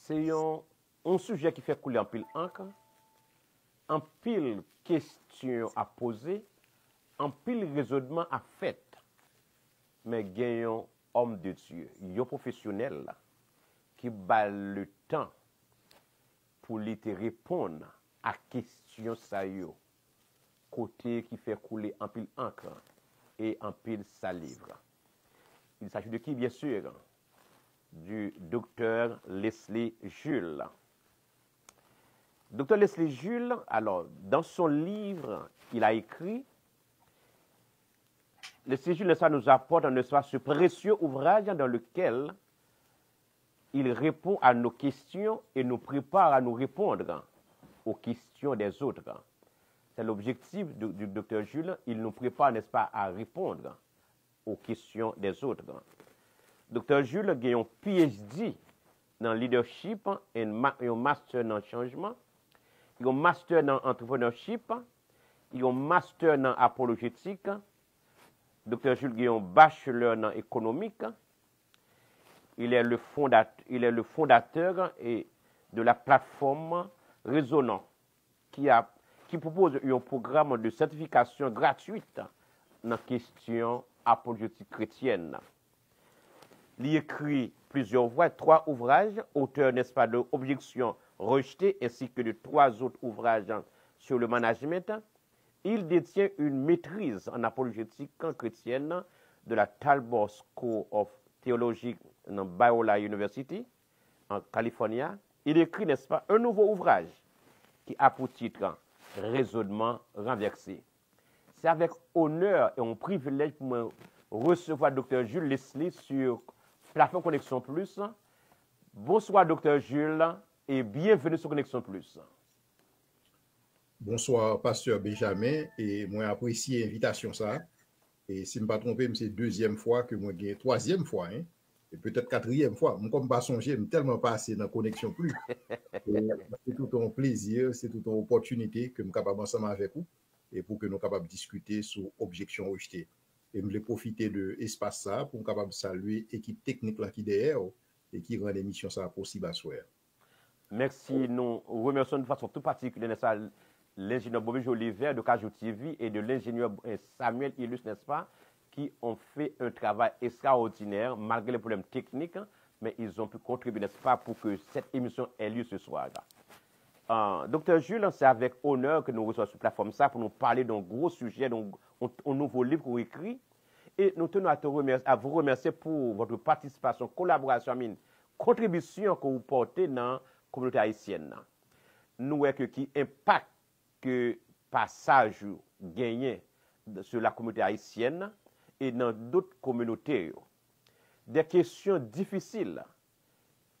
c'est un sujet qui fait couler en pile encre, en pile question à poser, en pile raisonnement à faire. Mais gagnons homme de Dieu, un professionnel qui bat le temps pour lui te répondre à question ça yo, côté qui fait couler en pile encre et en pile salive. Il s'agit de qui, bien sûr? Du docteur Leslie Jules. Docteur Leslie Jules, alors, dans son livre, il a écrit, Leslie Jules nous apporte ce précieux ouvrage dans lequel il répond à nos questions et nous prépare à nous répondre aux questions des autres. C'est l'objectif du docteur Jules, il nous prépare, n'est-ce pas, à répondre aux questions des autres. Docteur Jules a un PhD dans leadership et un master dans changement, il a un master dans entrepreneurship, il a un master dans apologétique. Docteur Jules a un bachelor dans économique. Il est le fondateur de la plateforme Résonant qui propose un programme de certification gratuite dans la question apologétique chrétienne. Il écrit plusieurs voix, 3 ouvrages, auteur, n'est-ce pas, de Objections rejetées, ainsi que de 3 autres ouvrages sur le management. Il détient une maîtrise en apologétique chrétienne de la Talbot School of Theology dans Biola University, en Californie. Il écrit, n'est-ce pas, un nouveau ouvrage qui a pour titre Raisonnement renversé. C'est avec honneur et un privilège pour moi recevoir Dr. Jules Leslie sur Plateforme Connexion Plus. Bonsoir, Dr. Jules, et bienvenue sur Connexion Plus. Bonsoir, Pasteur Benjamin, et moi apprécie l'invitation ça. Et si je ne me pas trompé, c'est 2e fois que moi gagne, 3e fois, hein, et peut-être 4e fois. Moi, comme pas songer, je tellement passé dans Connexion Plus. C'est tout un plaisir, c'est toute une opportunité que je suis capable ensemble avec vous et pour que nous capables de discuter sur objection rejetée. Et je voulais profiter de l'espace ça pour capable saluer l'équipe technique là qui derrière et qui rend l'émission ça possible à soir. Merci. Nous remercions de façon tout particulière l'ingénieur Bobby Jolivet de Cajou TV et de l'ingénieur Samuel Illus, n'est-ce pas, qui ont fait un travail extraordinaire malgré les problèmes techniques, mais ils ont pu contribuer, n'est-ce pas, pour que cette émission ait lieu ce soir. Docteur Jules, c'est avec honneur que nous recevons sur la plateforme ça pour nous parler d'un gros sujet, d'un nouveau livre qu'on écrit. Et nous tenons à vous remercier pour votre participation, collaboration, contribution que vous portez dans la communauté haïtienne. Nous voyons que qui impact que passage gagné sur la communauté haïtienne et dans d'autres communautés. Des questions difficiles.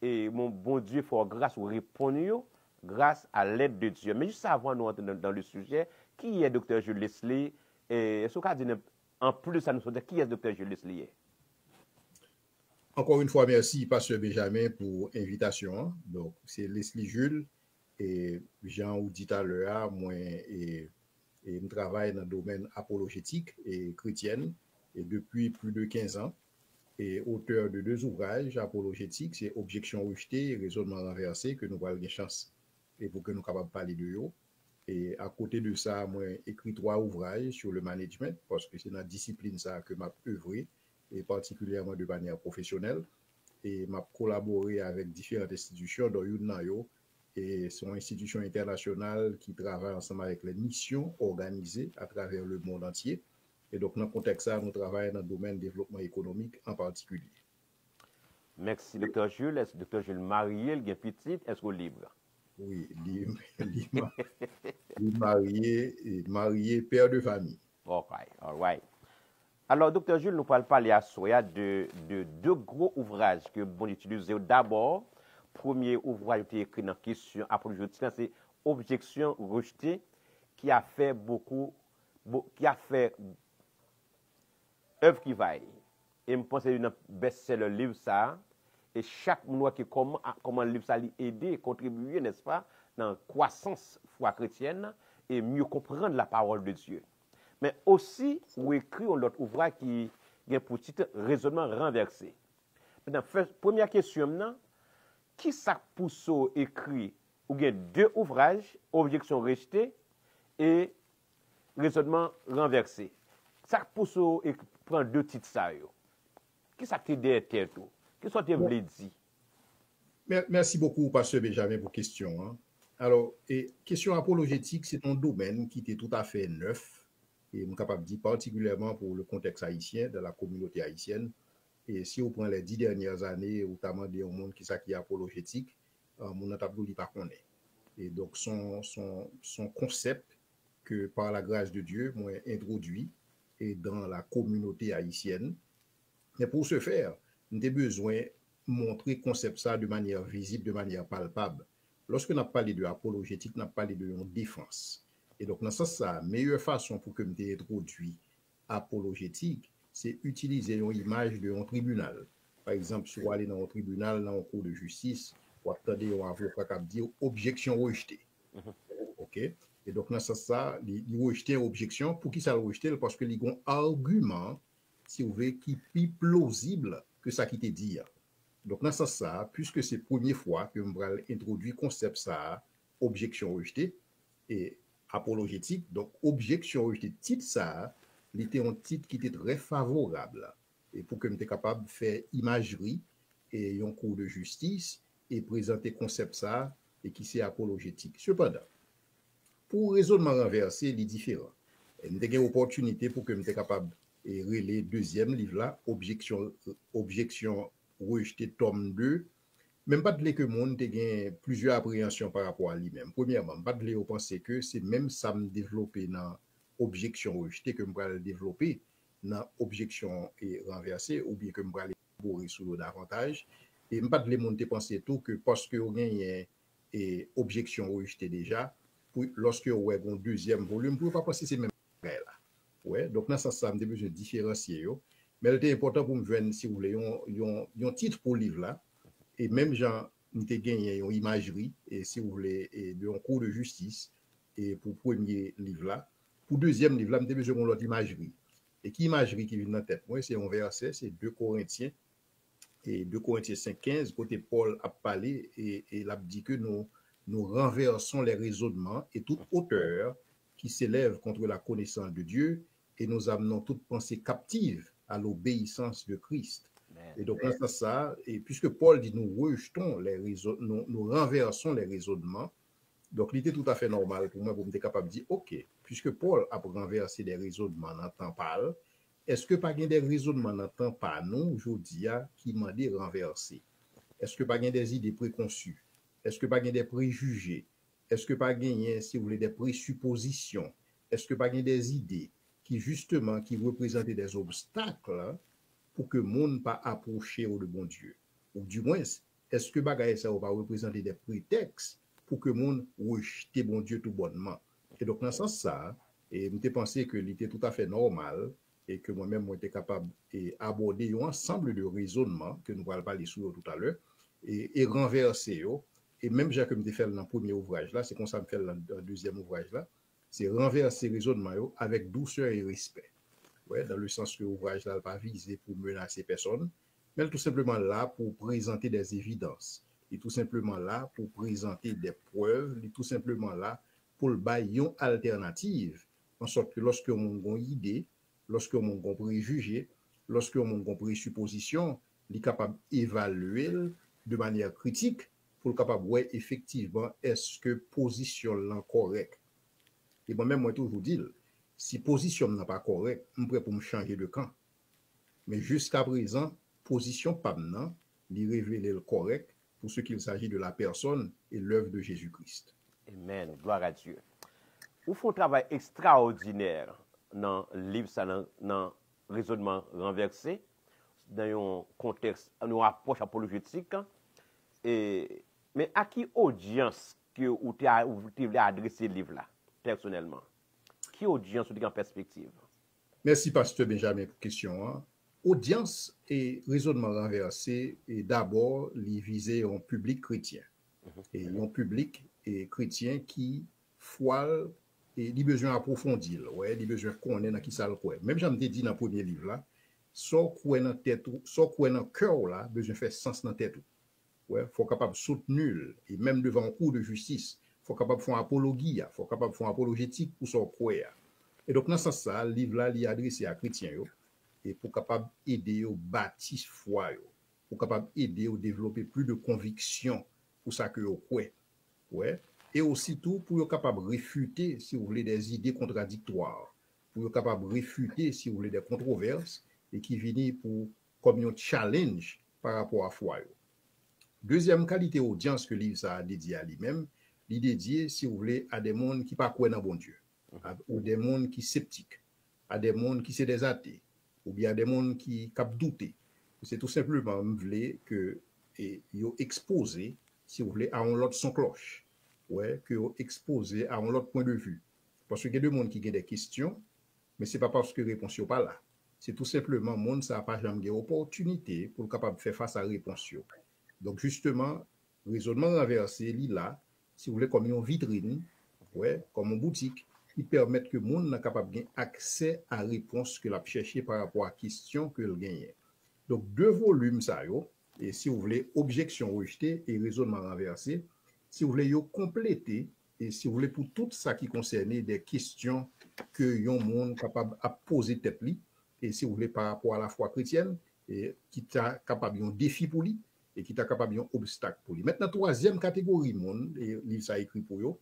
Et mon bon Dieu, il faut grâce ou répondre grâce à l'aide de Dieu. Mais juste avant nous entrer dans le sujet, qui est Dr. Jules Leslie? Et est-ce qu'on dit en plus à nous dire qui est Dr. Jules Leslie? Encore une fois, merci, Pasteur Benjamin, pour l'invitation. Donc, c'est Leslie Jules. Et Jean ou dit à l'heure, moi, et je travaille dans le domaine apologétique et chrétienne et depuis plus de 15 ans. Et auteur de 2 ouvrages apologétiques, c'est Objections rejetées et Raisonnement renversé, que nous avons une chance et pour que nous soyons capables de parler de eux. Et à côté de ça, moi, écrit 3 ouvrages sur le management, parce que c'est dans la discipline ça que m'a œuvré, et particulièrement de manière professionnelle. Et m'a collaboré avec différentes institutions, dont une et son institution internationale qui travaille ensemble avec les missions organisées à travers le monde entier. Et donc, dans le contexte ça, nous travaillons dans le domaine du développement économique en particulier. Merci, Dr. Jules. Est-ce que Dr. Jules marié, il est petit, est-ce qu'il est libre? Oui, marié, père de famille. Ok, all right. Alors, Dr. Jules, nous allons parler à Soya de 2 gros ouvrages que vous utilisez. D'abord, premier ouvrage qui est écrit dans la question apologétique, c'est Objection rejetée, qui a fait œuvre qui vaille. Et je pense que c'est un best-seller livre ça. Et chaque mois qui comment le livre ça lui aider, contribuer, n'est-ce pas, dans la croissance foi chrétienne et mieux comprendre la parole de Dieu. Mais aussi, vous écrit un autre ouvrage qui a pour titre Raisonnement renversé. Maintenant, première question, qui ça pousse écrit ou bien deux ouvrages, objection rejetée et raisonnement renversé. Ça pousse et prend deux titres ça yo. Qui ça te derrière tout? Qui ça te voulait dire? Merci beaucoup, Pasteur Benjamin, pour question. Hein. Alors, question apologétique, c'est un domaine qui était tout à fait neuf, et je suis capable de dire particulièrement pour le contexte haïtien, de la communauté haïtienne. Et si on prend les 10 dernières années, notamment des monde qui est apologétique, mon tableau n'est pas connaît. Et donc, son concept que par la grâce de Dieu, moi, introduit et dans la communauté haïtienne. Mais pour ce faire, nous avons besoin de montrer le concept ça de manière visible, de manière palpable. Lorsque nous parlé de apologétique, nous parlé de défense. Et donc, dans ce sens, la meilleure façon pour que nous introduit apologétique, c'est utiliser une image de un tribunal. Par exemple, si vous allez dans un tribunal, dans un cours de justice, vous attendez un avocat qui dit objection rejetée. OK? Et donc, dans ce sens, il rejette une objection. Pour qui ça le rejette? Parce que il y a un argument, si vous voulez, qui est plus plausible que ça qui te dit. Donc, dans ce sens, puisque c'est la première fois que je vais introduire le concept ça, objection rejetée et apologétique, donc objection rejetée, titre ça, il était un titre qui était très favorable. Et pour que je sois capable de faire imagerie et un cours de justice et présenter le concept ça et qui c'est apologétique. Cependant, pour raisonnement renversé, il est différent. Et nous avons une opportunité pour que je sois capable de relayer le deuxième livre là, objection rejeté tome 2, même pas de que le monde ait plusieurs appréhensions par rapport à lui-même. Premièrement, pas de penser que c'est même ça me développer dans objection rejetée que je vais développer dans objection et renversée ou bien que je vais élaborer sur le davantage. Et pas de monde penser tout que parce que vous avez une objection rejetée déjà, lorsque vous avez un deuxième volume, vous ne pouvez pas penser c'est même là. Ouais, donc dans ça, ça me besoin de différencier. Mais il était important pour me joindre, si vous voulez, un titre pour le livre là. Et même Jean, nous avons gagné une imagerie, et si vous voulez, de un cours de justice, et pour le premier livre là. Pour le deuxième livre là, nous avons besoin de l'autre imagerie. Et qui imagerie qui vient dans la tête? Moi, c'est un verset, c'est 2 Corinthiens, et 2 Corinthiens 5,15, côté Paul a parlé, et il a dit que nous renversons les raisonnements et toute hauteur qui s'élève contre la connaissance de Dieu, et nous amenons toute pensée captive à l'obéissance de Christ. Et donc, dans ça, et puisque Paul dit nous rejetons nous renversons les raisonnements, donc l'idée tout à fait normale pour moi, pour me être capable de dire, OK, puisque Paul a renversé des raisonnements dans le temps parle, est-ce que pas des raisonnements dans le temps par nous, aujourd'hui, qui m'ont dit renverser? Est-ce que pas des idées préconçues? Est-ce que pas des préjugés? Est-ce que pas si vous voulez, des présuppositions? Est-ce que pas des idées qui, justement, qui représentent des obstacles pour que le monde pas approcher au bon Dieu? Ou du moins, est-ce que bagaille ça va représenter des prétextes pour que le monde rejette bon Dieu tout bonnement? Et donc, dans ce sens, ça, et je pensé que c'était tout à fait normal et que moi-même, j'étais capable d'aborder un ensemble de raisonnements que nous allons parler sur tout à l'heure et renverser. Et même j'ai que je fait dans le premier ouvrage là, c'est comme ça que je fais dans le deuxième ouvrage là, c'est renverser raisonnements avec douceur et respect. Ouais, dans le sens que l'ouvrage là n'est pas visé pour menacer personne, mais tout simplement là pour présenter des évidences. Il est tout simplement là pour présenter des preuves. Il est tout simplement là pour le bailler une alternative. En sorte que lorsque on a une idée, lorsque on a un préjugé, lorsque on a une présupposition, il est capable d'évaluer de manière critique pour le capable ouais effectivement est-ce que position là correcte. Et moi-même moi toujours dis si position n'est pas correcte, je suis prêt pour me changer de camp. Mais jusqu'à présent, position pas maintenant, il révèle le correct pour ce qu'il s'agit de la personne et l'œuvre de Jésus-Christ. Amen. Gloire à Dieu. Vous faites un travail extraordinaire dans le livre, dans le raisonnement renversé, dans un contexte, dans une approche apologétique. Mais à qui audience que vous avez adressé le livre là, personnellement? Qui audience vous avez en perspective? Merci, Pasteur Benjamin, pour la question. Hein. Audience et raisonnement renversé, et d'abord, les viser un public chrétien. Et un public chrétien qui foile et il a besoin d'approfondir, ouais, il a besoin de connaître dans qui ça le croit. Même j'en ai dit dans le premier livre là, sans quoi dans tête, sans quoi dans cœur là, besoin de faire sens dans tête. Ouais, faut capable soutenir et même devant un cour de justice, faut capable faire apologie, faut capable faire apologétique pour son croire. Et donc dans ce sens ça, livre là il adressé à chrétiens yo et pour capable aider yo bâtir foi yo, pour capable aider yo développer plus de conviction pour ça que yo croit. Ouais. Et aussi tout pour être capable de réfuter, si vous voulez, des idées contradictoires, pour être capable de réfuter, si vous voulez, des controverses, et qui viennent pour comme un challenge par rapport à foi. Deuxième qualité audience que livre ça a dédié à lui-même, il dédié, si vous voulez, à des mondes qui ne croient pas dans bon Dieu, ou des mondes qui sont sceptiques, à des mondes qui sont des athées, ou bien à des mondes qui cap douter. C'est tout simplement, vous voulez, que ils exposé, si vous voulez, à un autre son cloche. Ouais, que exposé à un autre point de vue. Parce qu'il y a des gens qui ont des questions, mais ce n'est pas parce que la réponse n'est pas là. C'est tout simplement, le monde n'a pas jamais d'opportunité pour être capable de faire face à la réponse. Donc, justement, le raisonnement renversé, là, si vous voulez, comme une vitrine, ouais, comme une boutique, qui permet que le monde soit capable d'avoir accès à la réponse que l'a cherché par rapport à la question que le gagne. Donc, deux volumes, ça, et si vous voulez, objection rejetée et raisonnement renversé, si vous voulez yo compléter et si vous voulez pour tout ça qui concerne des questions que yon monde capable à poser tête li et si vous voulez par rapport à la foi chrétienne et qui t'a capable un défi pour lui et qui t'a capable un obstacle pour lui. Maintenant troisième catégorie monde et il ça écrit pour yo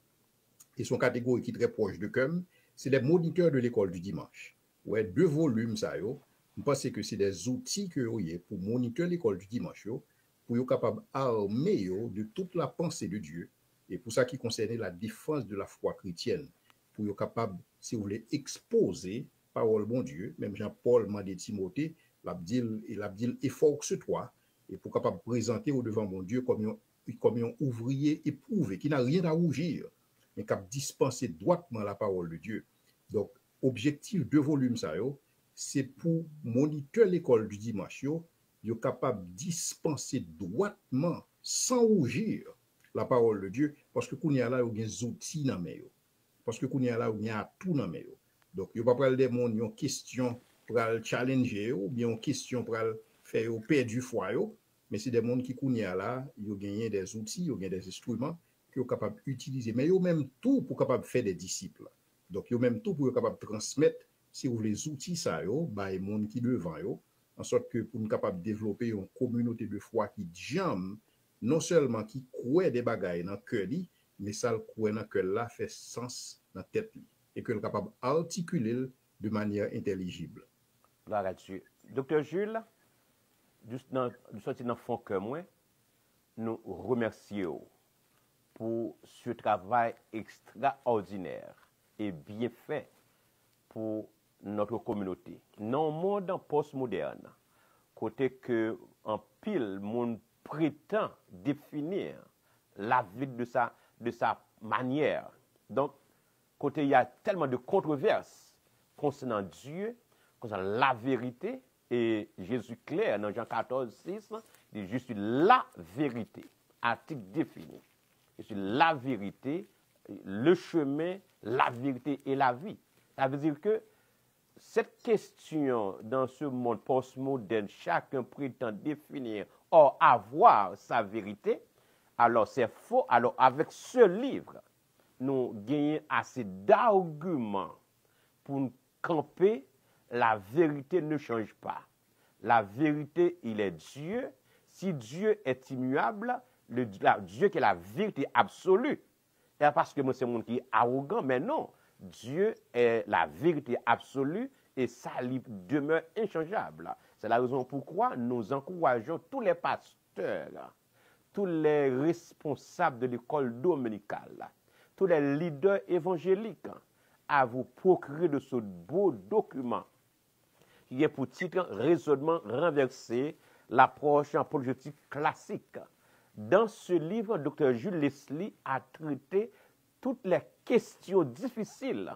et son catégorie qui est très proche de comme c'est les moniteurs de l'école du dimanche. Ouais, deux volumes ça yo. Je pense que c'est des outils que vous avez pour monitorer l'école du dimanche yo, pour être capable d'armer de toute la pensée de Dieu, et pour ça qui concerne la défense de la foi chrétienne, pour être capable, si vous voulez, exposer parole bon Dieu, même Jean-Paul m'a dit Timothée, il a dit efforce-toi, et pour capable présenter au devant mon Dieu comme un ouvrier éprouvé, qui n'a rien à rougir, mais qui a dispensé droitement la parole de Dieu. Donc, objectif de volume ça c'est pour monitorer l'école du dimanche, yo capable de dispenser droitement, sans rougir, la parole de Dieu, parce que qu'on y a là, il y a des outils dans les mains. Parce que qu'on y a là, il y a tout dans les mains. Donc, il n'y a pas des gens qui ont une question pour challenger, ou bien une question pour faire perdre du foi, mais c'est des gens qui qu'on y a là, ils ont gagné des outils, ils ont gagné des instruments qu'ils sont capables d'utiliser. Mais ils ont même tout pour capable faire des disciples. Donc, ils ont même tout pour être capable de transmettre si vous voulez, les outils, ça, bah, les gens qui devant, en sorte que pour nous capables de développer une communauté de foi qui jamme, non seulement qui croit des bagailles dans le cœur, mais ça le croit dans le cœur là fait sens dans la tête, et que le capable d'articuler de manière intelligible. Gloire à Dieu. Docteur Jules, juste dans le fond que moi, nous remercions pour ce travail extraordinaire et bien fait pour notre communauté. Dans le monde postmoderne, côté que en pile monde prétend définir la vie de sa manière. Donc, côté il y a tellement de controverses concernant Dieu, concernant la vérité, et Jésus clair dans Jean 14, 6, il dit je suis la vérité, article défini. Je suis la vérité, le chemin, la vérité et la vie. Ça veut dire que cette question dans ce monde postmoderne, chacun prétend définir or avoir sa vérité, alors c'est faux. Alors avec ce livre, nous gagnons assez d'arguments pour camper. La vérité ne change pas. La vérité, il est Dieu. Si Dieu est immuable, Dieu qui est la vérité absolue. Et parce que moi, c'est mon qui est arrogant, mais non. Dieu est la vérité absolue et ça demeure inchangeable. C'est la raison pourquoi nous encourageons tous les pasteurs, tous les responsables de l'école dominicale, tous les leaders évangéliques à vous procurer de ce beau document qui est pour titre Raisonnement renversé, l'approche apologétique classique. Dans ce livre, Dr. Jules Leslie a traité toutes les questions difficiles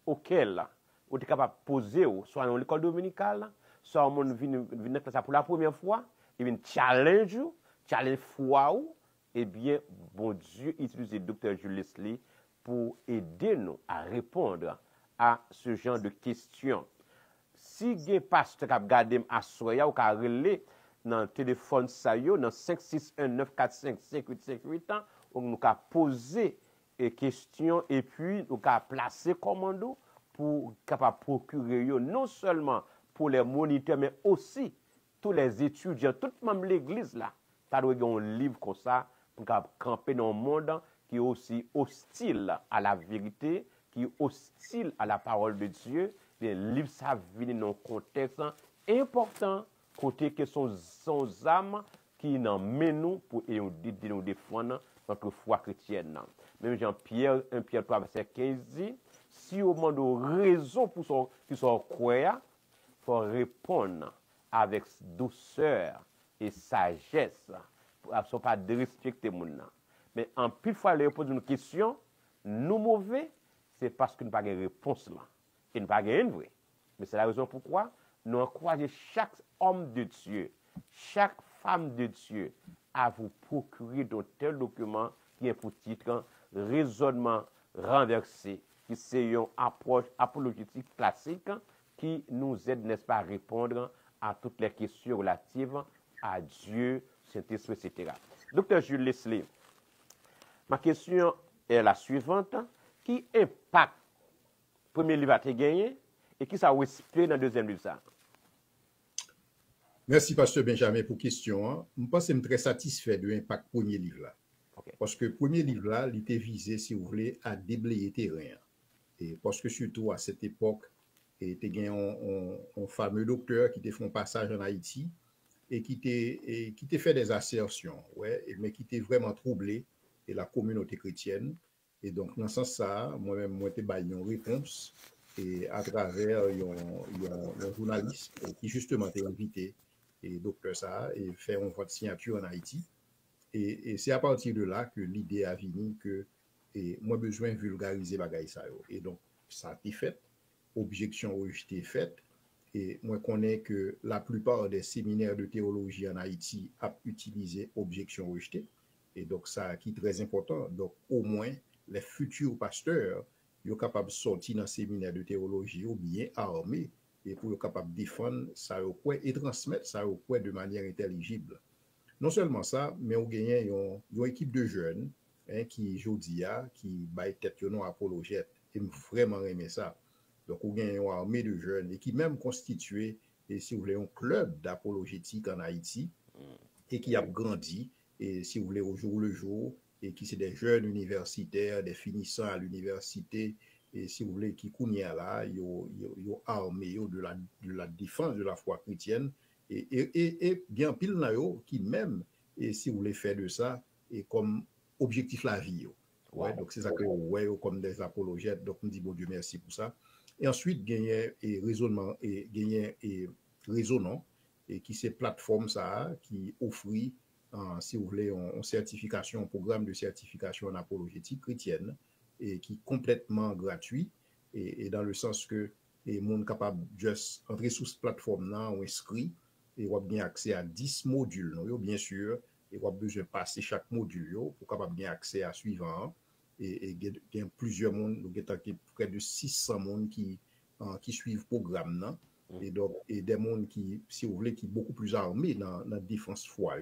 auxquelles vous êtes capable de poser, soit dans l'école dominicale, soit au monde vient pour la première fois, il vient challenge foi, eh bien, bon Dieu utilise le Dr. Jules Leslie pour aider nous à répondre à ce genre de questions. Si vous pasteur qui a gardé à soya ou qui a relé dans le téléphone ça yo dans 561-945-5858 on nous ka poser des questions et puis nous ka placer commando pour capable procurer yo non seulement pour les moniteurs mais aussi tous les étudiants tout même l'église là ta doit un livre comme ça pour capable camper dans un monde qui est aussi hostile à la vérité, qui est hostile à la parole de Dieu. Les livres ça vient dans un contexte important côté que son âme qui nous mène nous pour nous défendre notre foi chrétienne. Même Jean-Pierre, 1 Pierre 3, verset 15 dit, si au monde de raison pour son croyant, il faut répondre avec douceur et sagesse, pour ne pas respecter les gens. Mais en plus fois, les répondre une question, nous mauvais, c'est parce que nous n'avons pas de réponse là. Et nous n'avons pas de vrai. Mais c'est la raison pourquoi nous encourageons chaque homme de Dieu, chaque femme de Dieu à vous procurer d'un tel document qui est pour titre raisonnement renversé, qui c'est une approche apologétique classique qui nous aide, n'est-ce pas, à répondre à toutes les questions relatives à Dieu, Saint-Esprit, etc. Docteur Jules Leslie, ma question est la suivante. Qui impact premier livre a été gagné et qui ça expliqué dans le deuxième livre ça? Merci, Pasteur Benjamin, pour la question. Je pense que je suis très satisfait de l'impact premier livre là. Okay. Parce que le premier livre là, il était visé, si vous voulez, à déblayer terrain. Et parce que surtout à cette époque, il y a un fameux docteur qui a fait un passage en Haïti et qui a fait des assertions, ouais, mais qui était vraiment troublé et la communauté chrétienne. Et donc, dans ce sens-là, moi-même, j'ai une réponse et à travers un journaliste qui justement t'a invité et docteur ça et fait un vote signature en Haïti. Et c'est à partir de là que l'idée a venu que moi besoin de vulgariser bagaille ça. Et donc, ça a été fait, objection rejetée faite. Et moi connais que la plupart des séminaires de théologie en Haïti a utilisé objection rejetée. Et donc, ça qui est très important. Donc, au moins, les futurs pasteurs sont capables de sortir dans le séminaire de théologie ou bien armés et pour être capables de défendre ça et transmettre ça de manière intelligible. Non seulement ça, mais on gagne une équipe de jeunes qui, aujourd'hui, qui baille tête non apologète. Et vraiment aimé ça. Donc, on gagne une armée de jeunes et qui même constitué, et si vous voulez, un club d'apologétique en Haïti et qui a grandi, et si vous voulez, au jour le jour, et qui c'est des jeunes universitaires, des finissants à l'université, et si vous voulez, qui connaissent là, ils sont armés de la défense de la foi chrétienne, et bien pile na yo qui même, et si vous voulez faire de ça, et comme objectif la vie. Ouais, donc c'est ça que ouais, comme des apologètes, donc on dit bon Dieu merci pour ça. Et ensuite, gagner et raisonnement, et gagner et raisonnant, et qui c'est plateforme ça, qui offre, si vous voulez, une certification, un programme de certification en apologétique chrétienne, et qui est complètement gratuit, et dans le sens que les gens sont capables de juste entrer sur cette plateforme-là, ou inscrit, et on a bien accès à 10 modules, non, bien sûr, et on a besoin de passer chaque module pour capable bien accès à suivant. Et il y a plusieurs mondes, il y a près de 600 mondes qui suivent le programme, non? Et donc, et des mondes qui, si vous voulez, qui sont beaucoup plus armés dans la défense foi,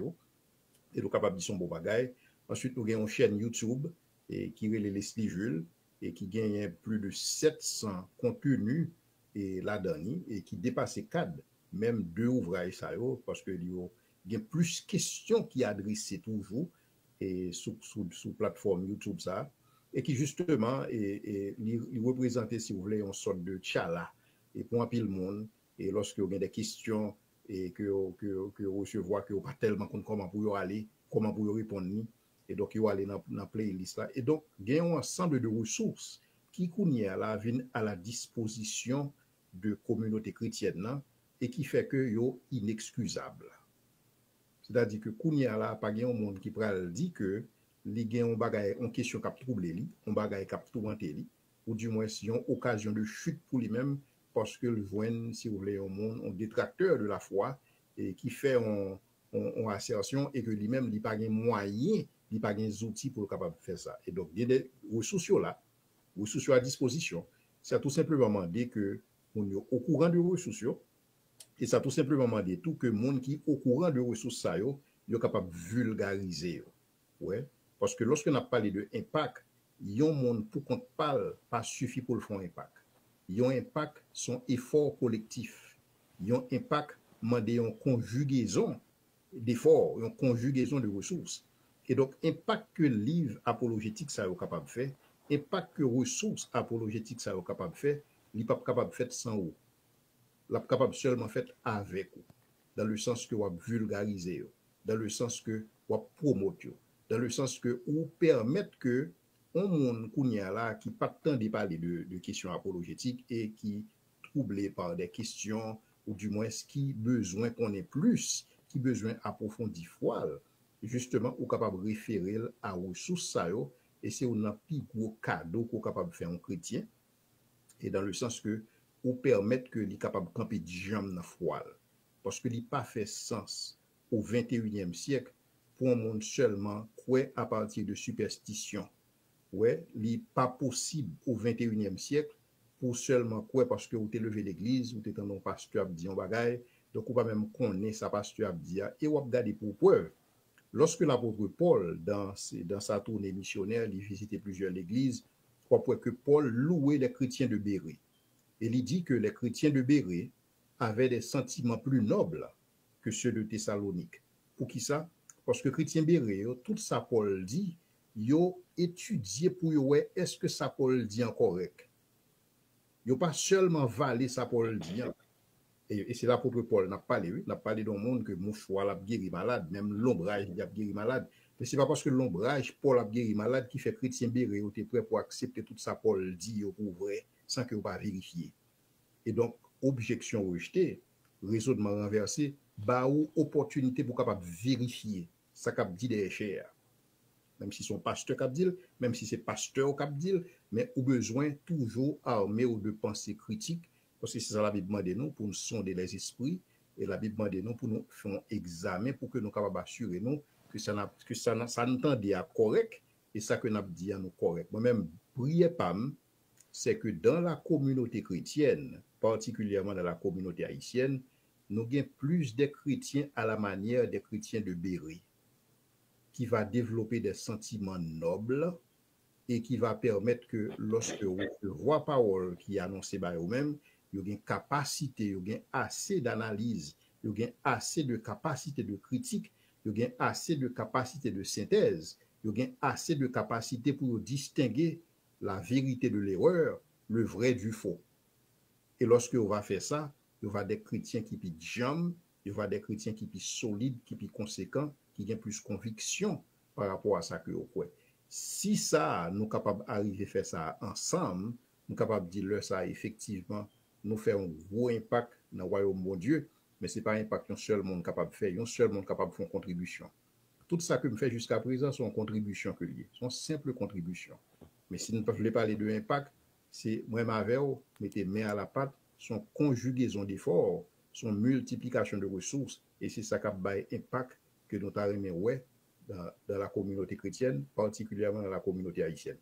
et donc capable de son beau bagage. Ensuite, nous avons une chaîne YouTube et qui est Leslie Jules et qui gagne plus de 700 contenus et là-dedans et qui dépasse 4, même 2 ouvrages ça parce que il y a plus de questions qui adressées toujours et sous plateforme YouTube ça et qui justement il représente, si vous voulez, une sorte de tchala et pour un pile monde et lorsque vous avez des questions et que recevoir que pas tellement comment pour aller, comment pour répondre, et donc il va aller dans la playlist là. Et donc il y a un ensemble de ressources qui viennent à la disposition de communauté chrétienne là, et qui fait que yo inexcusable. C'est-à-dire que kounya là pas gen un monde qui pral dit que li gen on bagay on question k'ap trouble li, on bagay k'ap tourmenter li, ou du moins si une occasion de chute pour lui-même parce que le joignent, si vous voulez, un monde, un détracteur de la foi et qui fait en assertion et que lui-même, il n'a pas de moyens, il n'a pas de outils pour être capable de faire ça. Et donc, il y a des ressources là, ressources à disposition. C'est tout simplement demander que on est au courant de ressources Et ça tout simplement demandé tout que monde qui au courant de ressources ça yo capable vulgariser. Ouais, parce que lorsque on a parlé de impact, yon monde pour qu'on parle pas suffit pour le faire impact. Yon impact son effort collectif. Yon impact demande une conjugaison d'efforts, une conjugaison de ressources. Et donc impact que livre apologétique ça est capable de faire, impact que ressources apologétiques ça est capable de faire, il n'est pas capable de faire sans vous. La capable seulement fait avec vous, dans le sens que vous vulgariser, dans le sens que vous promoter, dans le sens que vous permettre que on monde kounya là qui pas tant de parler de questions apologétiques et qui troublé par des questions ou du moins qui besoin qu'on ait plus, qui besoin approfondir foi, justement ou capable référer à ressources ça yo et c'est un plus gros cadeau qu'on capable faire un chrétien et dans le sens que ou permettre que li capable camper di jambe dans foi parce que li pas fait sens au 21e siècle pour un monde seulement croire à partir de superstition. Ouais, li pas possible au 21e siècle pour seulement croire parce que vous t'es levé l'église, vous t'es un pasteur dit un bagay, donc ou pas même connaître sa pasteur dit et ou regarder pour preuve. Lorsque l'apôtre Paul dans sa tournée missionnaire, il visitait plusieurs églises, on peut que Paul louait les chrétiens de Bérée. Et il dit que les chrétiens de Bérée avaient des sentiments plus nobles que ceux de Thessalonique. Pour qui ça? Parce que chrétien Bérée, tout ça Paul dit, yo étudié pour yo est-ce que ça Paul dit en correct. Yo pas seulement valé ça Paul dit. Et c'est l'apôtre Paul n'a parlé d'un monde que mouchoir l'a guéri malade, même l'ombrage l'a guéri malade. Mais c'est pas parce que l'ombrage Paul a guéri malade qui fait chrétien Bérée était prêt pour accepter tout ça Paul dit pour vrai sans que vous pas vérifier. Et donc objection rejetée, raisonnement renversé, ba ou opportunité pour capable vérifier ça qu'a dit des chers. Même si son pasteur cap dit, même si c'est pasteur cap dit, mais au besoin toujours armé ou de pensée critique parce que c'est ça la Bible demande nous pour nous sonder les esprits et la Bible demande nous pour nous faire un examen pour que nous capables assurer nous que ça n'entendait à correct et ça que n'a dit à nous correct. Moi-même prier pam c'est que dans la communauté chrétienne, particulièrement dans la communauté haïtienne, nous avons plus de chrétiens à la manière des chrétiens de Bérée qui va développer des sentiments nobles et qui va permettre que lorsque vous voyez parole qui est annoncée par vous-même, vous avez une capacité, vous avez assez d'analyse, vous avez assez de capacité de critique, vous avez assez de capacité de synthèse, vous avez assez de capacité pour distinguer la vérité de l'erreur, le vrai du faux. Et lorsque vous va faire ça, vous va des chrétiens qui sont jambes, vous va des chrétiens qui sont solides, qui sont conséquents, qui ont plus conviction par rapport à ça que vous croyez. Si ça, nous sommes capables d'arriver à faire ça ensemble, nous sommes capables de dire ça effectivement, nous faire un gros impact dans le royaume de Dieu, mais ce n'est pas un impact qu'un seul monde capable de faire, un seul monde capable de faire une contribution. Tout ça que je fais jusqu'à présent sont contributions que liées, sont simples contributions. Mais si nous ne voulons pas parler de impact, c'est moi-même avec vous, mettez main à la pâte, son conjugaison d'efforts, son multiplication de ressources, et c'est ça qui a impact que nous avons ouais dans la communauté chrétienne, particulièrement dans la communauté haïtienne.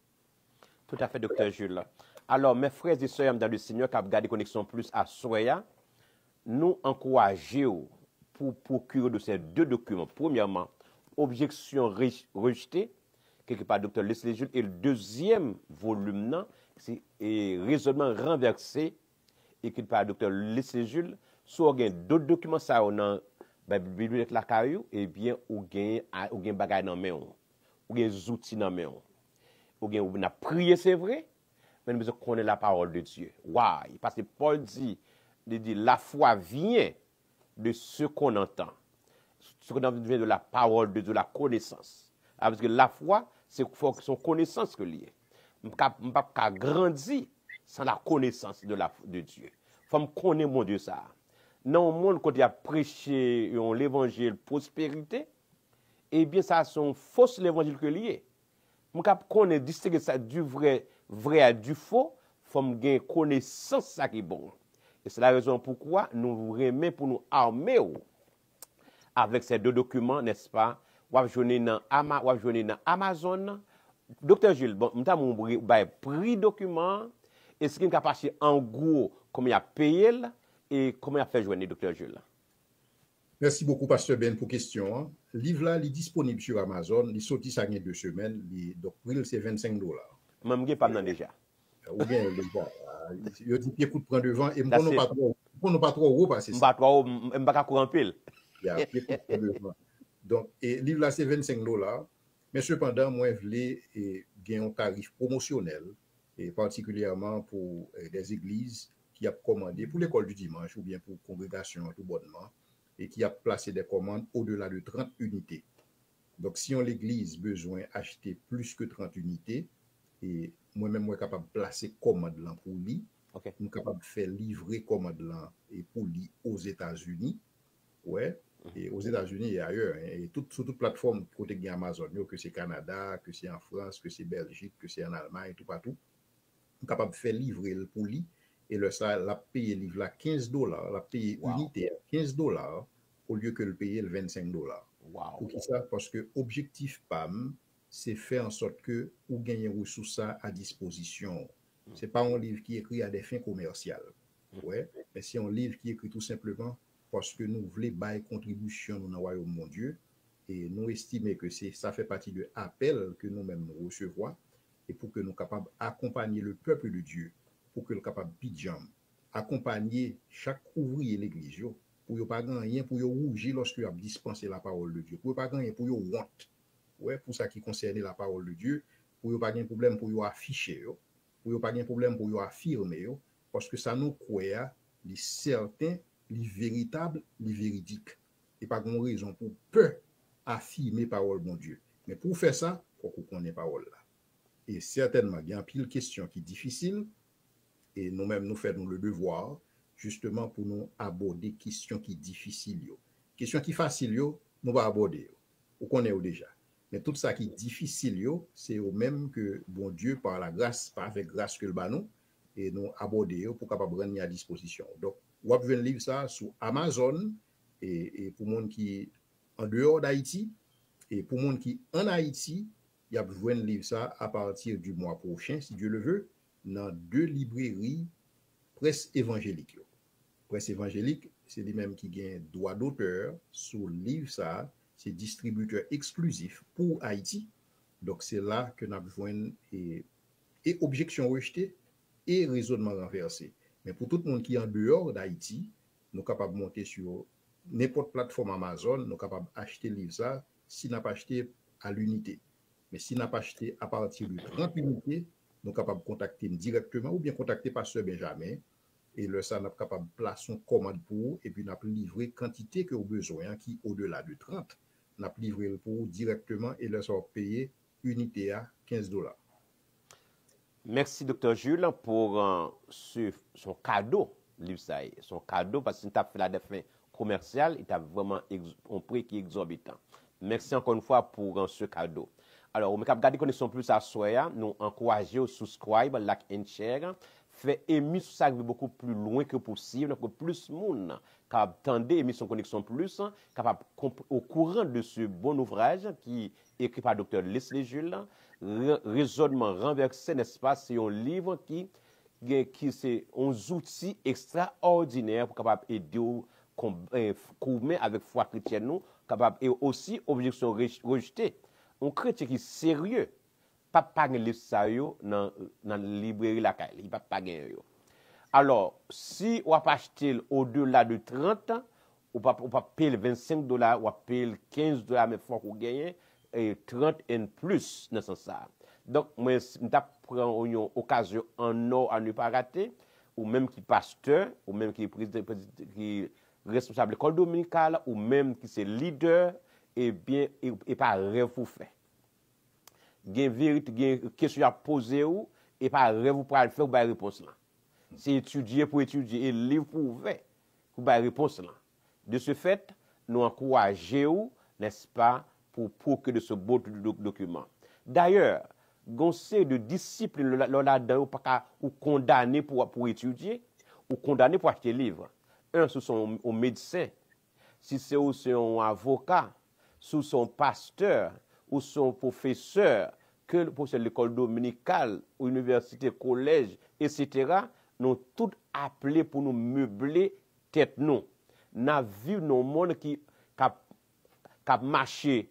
Tout à fait, Dr. Jules. Alors, mes frères et sœurs dans le Seigneur qui ont gardé connexion plus à Soya, nous encourageons pour procurer de ces deux documents. Premièrement, objection rejetée, quelque part Dr. Leslie Jules, et le deuxième volume, c'est raisonnement renversé, écrit par Dr. Leslie Jules, soit d'autres documents, ça, on a bibliothèque la caillou, et bien, ou gain bagay dans main, ou gain outils dans main, ou gain on a prié, c'est vrai, mais nous besoin connaître la parole de Dieu. Waouh, parce que Paul dit, la foi vient de ce qu'on entend. Ce qu'on entend vient de la parole de Dieu, de la connaissance. Parce que la foi, c'est son connaissance que lié. On ne peut pas grandir sans la connaissance de Dieu. Il faut me connaître mon Dieu ça. Dans le monde, quand il a prêché l'évangile prospérité, eh bien, ça, c'est un faux l'évangile que lié. Je connais distinguer ça du vrai à du faux, il faut me gagner connaissance ça qui est bon. Et c'est la raison pourquoi nous vous remettons pour nous armer avec ces deux documents, n'est-ce pas? Ou avez dans Amazon. Docteur Jules, bon, nous avons pris document, et ce qui est passé en gros, comme il a payé, et comment il a fait joindre Dr. Jules? Merci beaucoup, Pasteur Ben, pour question. Livre là, il est disponible sur Amazon. Il est sorti ça il y a 2 semaines. Donc, prix, c'est $25. Même pas déjà. Ou bien, il dit qu'il coûte prendre devant et Ça, je ne pas trop haut parce que pas trop, pas courant pile. il y a pied coûte prendre devant. Donc, et livre là, c'est $25. Mais cependant, moi, je voulais gagner un tarif promotionnel, et particulièrement pour des églises qui a commandé pour l'école du dimanche ou bien pour congrégation tout bonnement, et qui a placé des commandes au-delà de 30 unités. Donc, si on l'église besoin acheter plus que 30 unités, et moi-même, moi capable de placer commande là pour lui, Okay. je suis capable de faire livrer commande là et pour lui aux États-Unis, ouais, et aux États-Unis et ailleurs, hein, et sur toute plateforme côté de Amazon, que c'est Canada, que c'est en France, que c'est Belgique, que c'est en Allemagne, tout partout, je suis capable de faire livrer le pour lui, et le ça, la payer livre là $15, la payer unité à $15 au lieu que le payer le $25. Wow. Pour qui ça? Parce que objectif PAM, c'est faire en sorte que vous gagnez ressources à disposition. C'est pas un livre qui est écrit à des fins commerciales. Ouais, mais c'est un livre qui est écrit tout simplement parce que nous voulons bailler contribution dans le royaume mon Dieu et nous estimons que ça fait partie de l'appel que nous-mêmes nous recevons et pour que nous capables d'accompagner le peuple de Dieu, pour que nous capables de accompagner chaque ouvrier de l'église pour ne pas gagner, pour ne rougir lorsque vous dispensé la parole de Dieu, pour ne pas gagner, pour ne honte. Ouais, pour ça qui concerne la parole de Dieu, pour ne pas gagner problème pour afficher, pour ne pas gagner problème pour affirmer, parce que ça nous croit, les certains, les véritables, les véridiques. Et pas de raison pour peu affirmer parole de Dieu. Mais pour faire ça, il faut qu'on connaisse parole là. Et certainement, il y a une pile de questions qui sont difficiles, et nous-mêmes, nous faisons le devoir, justement, pour nous aborder des questions qui sont difficiles. Questions qui sont faciles, nous va aborder. On connaît déjà. Mais tout ça qui est difficile, c'est au même que bon Dieu, par la grâce, pas avec grâce que le banon, et nous aborder pour capable rendre à disposition. Donc, vous pouvez lire ça sur Amazon, et pour les gens qui en dehors d'Haïti, et pour les gens qui en Haïti, il y a besoin de lire ça à partir du mois prochain, si Dieu le veut, dans 2 librairies presse évangélique. Presse évangélique, c'est les-mêmes qui gagnent droit d'auteur sur le livre ça, c'est distributeur exclusif pour Haïti. Donc c'est là que nous avons besoin et objection rejetée et raisonnement renversé. Mais pour tout le monde qui est en dehors d'Haïti, nous sommes capables de monter sur n'importe plateforme Amazon, nous sommes capables d'acheter le livre ça, si nous n'a pas acheté à l'unité. Mais si nous n'a pas acheté à partir de 30 unités, nous sommes capables de contacter directement ou bien contacter Pasteur Benjamin. Et le ça, nous sommes capables de placer une commande pour et puis nous avons livré quantité que vous avez besoin qui au-delà de 30. Nous avons livré pour directement et le ça va payer unité à $15. Merci, Dr. Jules, pour son cadeau, livre ça. Son cadeau, parce qu'il t'a fait la défense commerciale, il t'a vraiment un prix qui est exorbitant. Merci encore une fois pour ce cadeau. Alors, on va regarder connaissons plus à soi, nous encourager à subscribe, like and share, fait émission ça beaucoup plus loin que possible, que plus monde capable tendre émission Connexion Plus, capable au courant de ce bon ouvrage qui est écrit par Dr. Leslie Jules, raisonnement renversé, n'est-ce pas? C'est un livre qui c'est un outil extraordinaire pour capable aider au commettre avec foi chrétienne nous, capable et aussi objection rejetée. Un chrétien qui est sérieux, pas gagner livre ça dans la librairie la caille, il pas gagner. Alors, si on pas acheter au-delà de 30, on pas payer $25, ou payer $15, mais faut qu'on gagne 30 et plus dans ce sens. Donc, moi, je prends une occasion en or à ne pas rater, ou même qui pasteur, ou même qui est responsable de l'école dominicale, ou même qui c'est leader, et bien, et pas rêve pour faire. Gen vérité, gen question à poser ou, et pas rêve pour faire, ou pas réponse là. C'est étudier pour étudier, et livre pour ouvrir, pour pas réponse là. De ce fait, nous encourageons, n'est-ce pas, pour que de ce beau document. D'ailleurs, goncer de discipline là-dedans, ou condamné pour étudier, ou condamné pour acheter livre. Un, ce sont un médecin, si c'est un avocat, sous son pasteur, ou son professeur, que pour l'école dominicale, ou université, collège, etc., nous tous appelés pour nous meubler tête nous. N'a vu nos monde qui a marché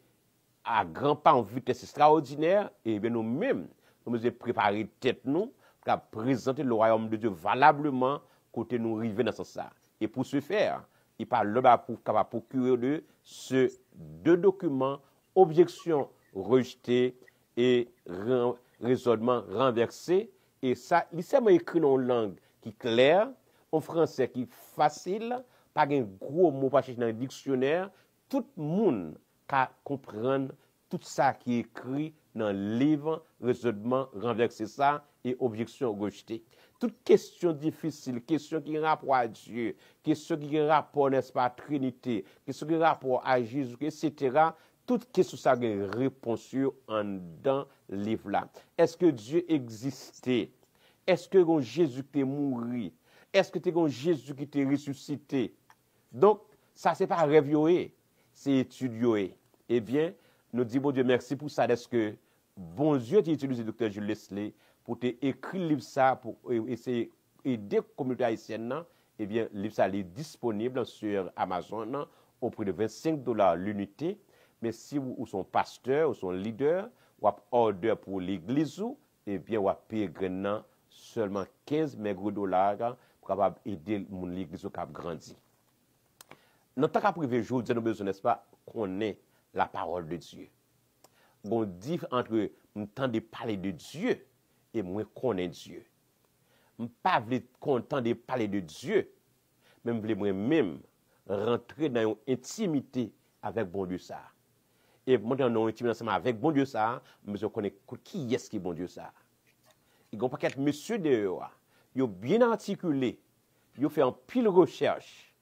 à grands pas en vitesse extraordinaire, et bien nous-mêmes, nous avons préparé tête nous pour présenter le royaume de Dieu valablement côté nous arriver dans ce sens. Et pour ce faire, il parle pour capable procurer de ce deux documents, objection rejetée et raisonnement renversé. Et ça, il s'est écrit en langue qui est claire, en français qui est facile, pas un gros mot pas chercher dans le dictionnaire. Tout le monde peut comprendre tout ça qui est écrit dans le livre, raisonnement renversé ça et objection rejetée. Toute question difficile, question qui a rapport à Dieu, question qui a rapport, n'est-ce pas, à Trinité, question qui a rapport à Jésus, etc., toute question ça a une réponse dans le livre là. Est-ce que Dieu existait? Est-ce que Jésus est mort? Est-ce que c'est Jésus qui est ressuscité? Donc, ça, c'est pas rêver, c'est étudier. Eh bien, nous disons, bon Dieu, merci pour ça. Est-ce que bon Dieu t'a utilisé Dr. Jules Leslie pour t'écrire le livre ça, pour essayer d'aider la communauté haïtienne? Eh bien, le livre ça est disponible sur Amazon au prix de $25 l'unité. Mais si vous êtes pasteur ou son leader, ou order pour l'église, eh bien, vous payez seulement 15 maigres dollars pour capable aider l'église qui a grandi. Dans tant qu'à privé jour, nous besoin, n'est-ce pas, qu'on ait la parole de Dieu. On dit entre temps de parler de Dieu et moi connais Dieu. Je ne suis pas content de parler de Dieu, mais je veux moi-même rentrer dans une intimité avec bon Dieu ça. Et moi, dans une intimité avec bon Dieu ça, je connais qui est-ce qui est bon Dieu ça. Il y a un paquet de monsieur dehors, ils ont bien articulé, ils ont fait un pile recherche,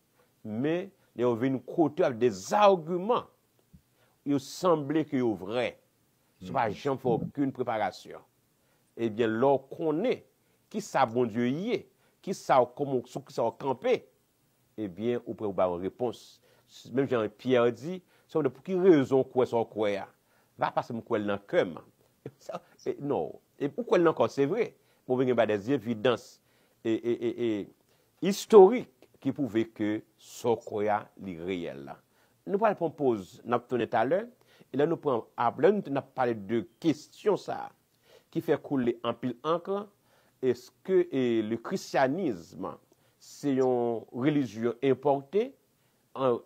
mais ils ont venu côté avec des arguments. Il semblait que c'est vrai. Ce n'est pas jamais fait aucune préparation. Eh bien, lorsqu'on connaît qui ça bon Dieu y est, qui ça comment qui ça camper, eh bien, on peut avoir une réponse. Même Jean-Pierre dit, c'est pour quelle raison quoi ça quoi va passer mon quoi dans cœur. Non, et pourquoi encore c'est vrai. Pour venir des évidences historiques qui prouvent que ce quoi est réel. Nous parlons de pause, nous avons tout à l'heure, et là nous prenons, nous avons parlé de questions ça, qui fait couler en pile encre. Est-ce que le christianisme, c'est une religion importée?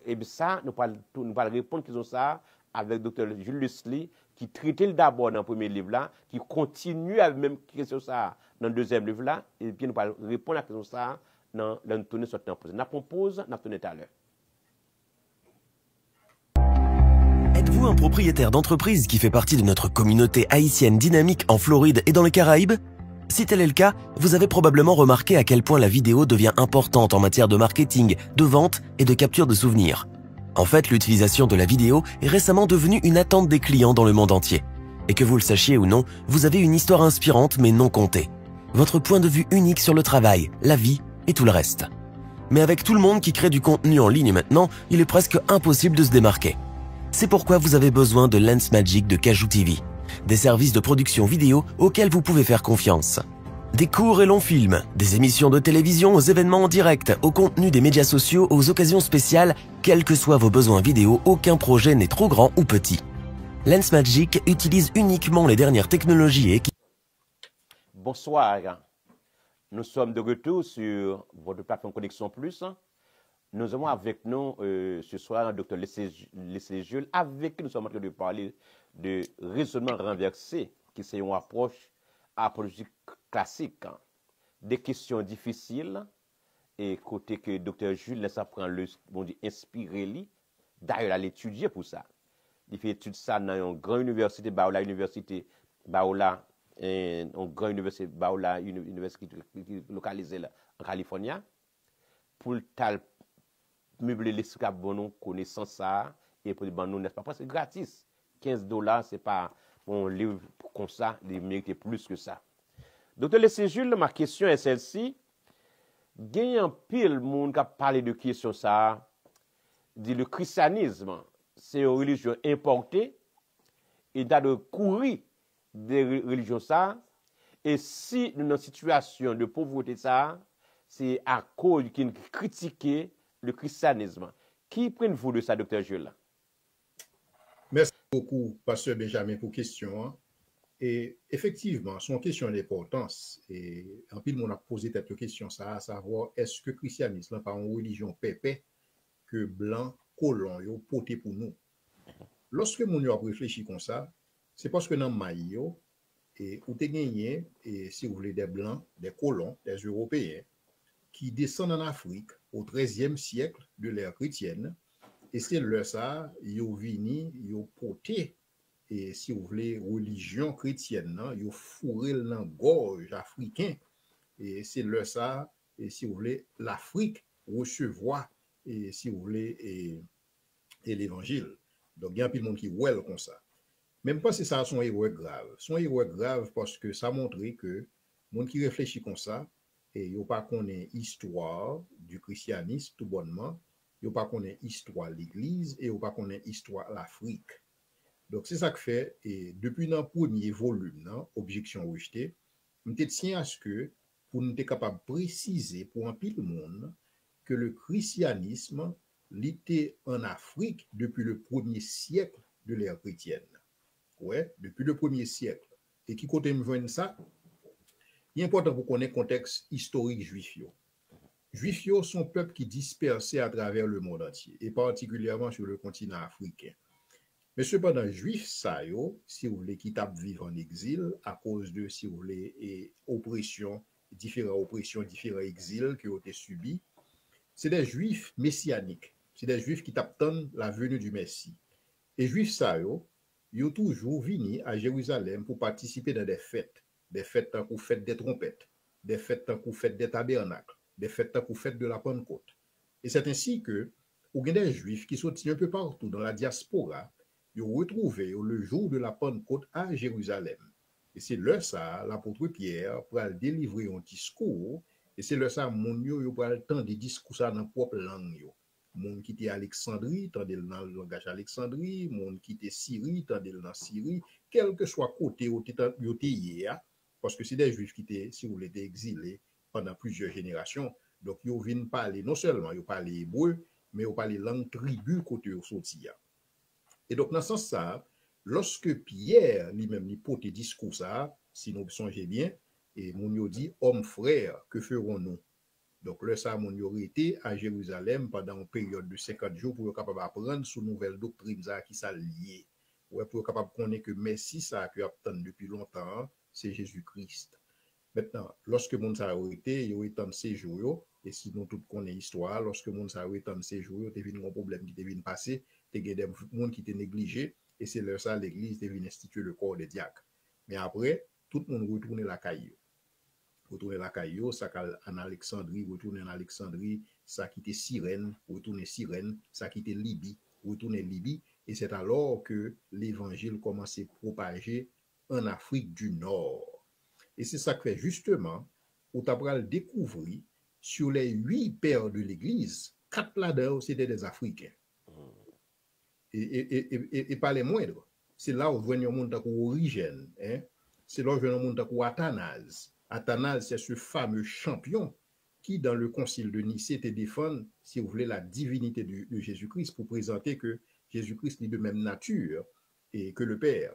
Et bien ça, nous allons répondre à ça avec Dr. Jules Leslie, qui traitait d'abord dans le premier livre là, qui continue avec même question ça dans le deuxième livre là, et bien nous allons répondre à question ça dans le tournée sur le temps. Nous avons pause, nous avons tout à l'heure. Êtes-vous un propriétaire d'entreprise qui fait partie de notre communauté haïtienne dynamique en Floride et dans les Caraïbes? Si tel est le cas, vous avez probablement remarqué à quel point la vidéo devient importante en matière de marketing, de vente et de capture de souvenirs. En fait, l'utilisation de la vidéo est récemment devenue une attente des clients dans le monde entier. Et que vous le sachiez ou non, vous avez une histoire inspirante mais non contée. Votre point de vue unique sur le travail, la vie et tout le reste. Mais avec tout le monde qui crée du contenu en ligne maintenant, il est presque impossible de se démarquer. C'est pourquoi vous avez besoin de Lensmagic de Kajou TV, des services de production vidéo auxquels vous pouvez faire confiance. Des courts et longs films, des émissions de télévision aux événements en direct, au contenu des médias sociaux, aux occasions spéciales, quels que soient vos besoins vidéo, aucun projet n'est trop grand ou petit. Lensmagic utilise uniquement les dernières technologies et... Bonsoir, nous sommes de retour sur votre plateforme Connexion Plus. Nous avons avec nous ce soir le Dr. Leslie Jules, avec qui nous sommes en train de parler de raisonnement renversé, qui c'est une approche apologique classique, des questions difficiles, et côté que Dr. Jules laisse apprendre le inspiré lui. D'ailleurs, il a étudié pour ça. Il fait étude ça dans une grande université, Baola Université, Baola, une grande université, Baola Université localisée là, en Californie, pour tal meubler les bon connaissance ça, et pour nous, n'est-ce pas, parce que c'est gratis. $15, c'est pas un livre comme ça, il mérite plus que ça. Docteur Leslie Jules, ma question est celle-ci. Il y a un pile monde qui a parlé de question ça, dit le christianisme, c'est une religion importée, et il a de courir des religions ça, et si nous sommes dans une situation de pauvreté ça, c'est à cause qu'il critiquait le christianisme. Qui prennent-vous de ça, docteur Jules? Merci beaucoup, Pasteur Benjamin, pour la question. Hein. Et effectivement, c'est une question d'importance. Et en pile, on a posé cette question, ça, à savoir, est-ce que le christianisme, par une religion pépé, que blanc, colon, yo porté pour nous? Lorsque mon a réfléchi comme ça, c'est parce que dans le maïs, et où tu gagné, et si vous voulez, des blancs, des colons, des Européens, qui descendent en Afrique au XIIIe siècle de l'ère chrétienne, et c'est là ça, ils ont vini, ils ont porté, et si vous voulez, religion chrétienne, ils ont fourré dans la gorge africain, et c'est là ça, et si vous voulez, l'Afrique recevoir, et si vous voulez, et l'évangile. Donc, il y a un peu de monde qui ouel comme ça. Même pas si ça son héros grave. Son héros grave parce que ça montre que monde qui réfléchit comme ça, et il pas connaît histoire du christianisme tout bonnement, il pas connaît histoire de l'Église et il pas connaît histoire de l'Afrique. Donc c'est ça que fait, et depuis dans le premier volume, non, Objection rejetée, je tiens à ce que pour nous être capable de préciser pour un pile monde que le christianisme l'était en Afrique depuis le premier siècle de l'ère chrétienne. Ouais, depuis le premier siècle. Et qui côté me joindre ça? Il est important pour connaître le contexte historique juif. Juifs sont un peuple qui dispersé à travers le monde entier, et particulièrement sur le continent africain. Mais cependant, juifs, ça, si vous voulez, qui tapent vivre en exil à cause de, si vous voulez, et différents exils qui ont été subis, c'est des juifs messianiques. C'est des juifs qui attendent la venue du Messie. Et juifs, ça, ils ont toujours venu à Jérusalem pour participer dans des fêtes tant qu'on fête des trompettes, des fêtes tant qu'on fête des tabernacles, des fêtes tant qu'on fête de la Pentecôte. Et c'est ainsi que, il y a des juifs qui sont un peu partout dans la diaspora, ils ont retrouvé le jour de la Pentecôte à Jérusalem. Et c'est là ça, l'apôtre Pierre, pour délivrer un discours, et c'est là ça, mon yo, pour le temps de discours ça dans la propre langue. Moun qui était Alexandrie, tandis dans le langage Alexandrie, moun qui était Syrie, tandis dans Syrie, quel que soit côté où hier, parce que c'est des juifs qui étaient, si vous voulez, exilés pendant plusieurs générations. Donc, ils viennent parler, non seulement ils parlent hébreu, mais ils parlent langue tribu côté où sorti. Et donc, dans ce sens ça, lorsque Pierre lui-même lui porte discours ça, si nous songez bien, et moun dit, homme frère, que ferons-nous? Donc, le Samon aurait été à Jérusalem pendant une période de 50 jours pour être capable d'apprendre sous nouvelle doctrine qui sont liées. Pour être capable de connaître que Messie, ça qui attend depuis longtemps, c'est Jésus-Christ. Maintenant, lorsque moun ça aurait été, il aurait été ces jours, et si nous tout connaissons l'histoire, lorsque moun ça aurait été ces jours, il y a un problème qui devait passer, il y a des gens qui étaient négligés, et c'est là ça l'Église devait instituer le corps des diacres. Mais après, tout le monde retourne la caillou. Retourner la Caillou, ça en Alexandrie, retourner en Alexandrie, ça quitte Cyrène, retourner Cyrène, ça quitte Libye, retourner Libye, et c'est alors que l'évangile commence à se propager en Afrique du Nord. Et c'est ça que fait justement, où tu as découvert sur les 8 pères de l'Église, 4 là-dedans, c'était des Africains. Et pas les moindres. C'est là où venons monde Origène, hein? C'est là où venons monde Athanase. Athanase, c'est ce fameux champion qui, dans le concile de Nicée, te défend, si vous voulez, la divinité de Jésus-Christ pour présenter que Jésus-Christ est de même nature et que le Père.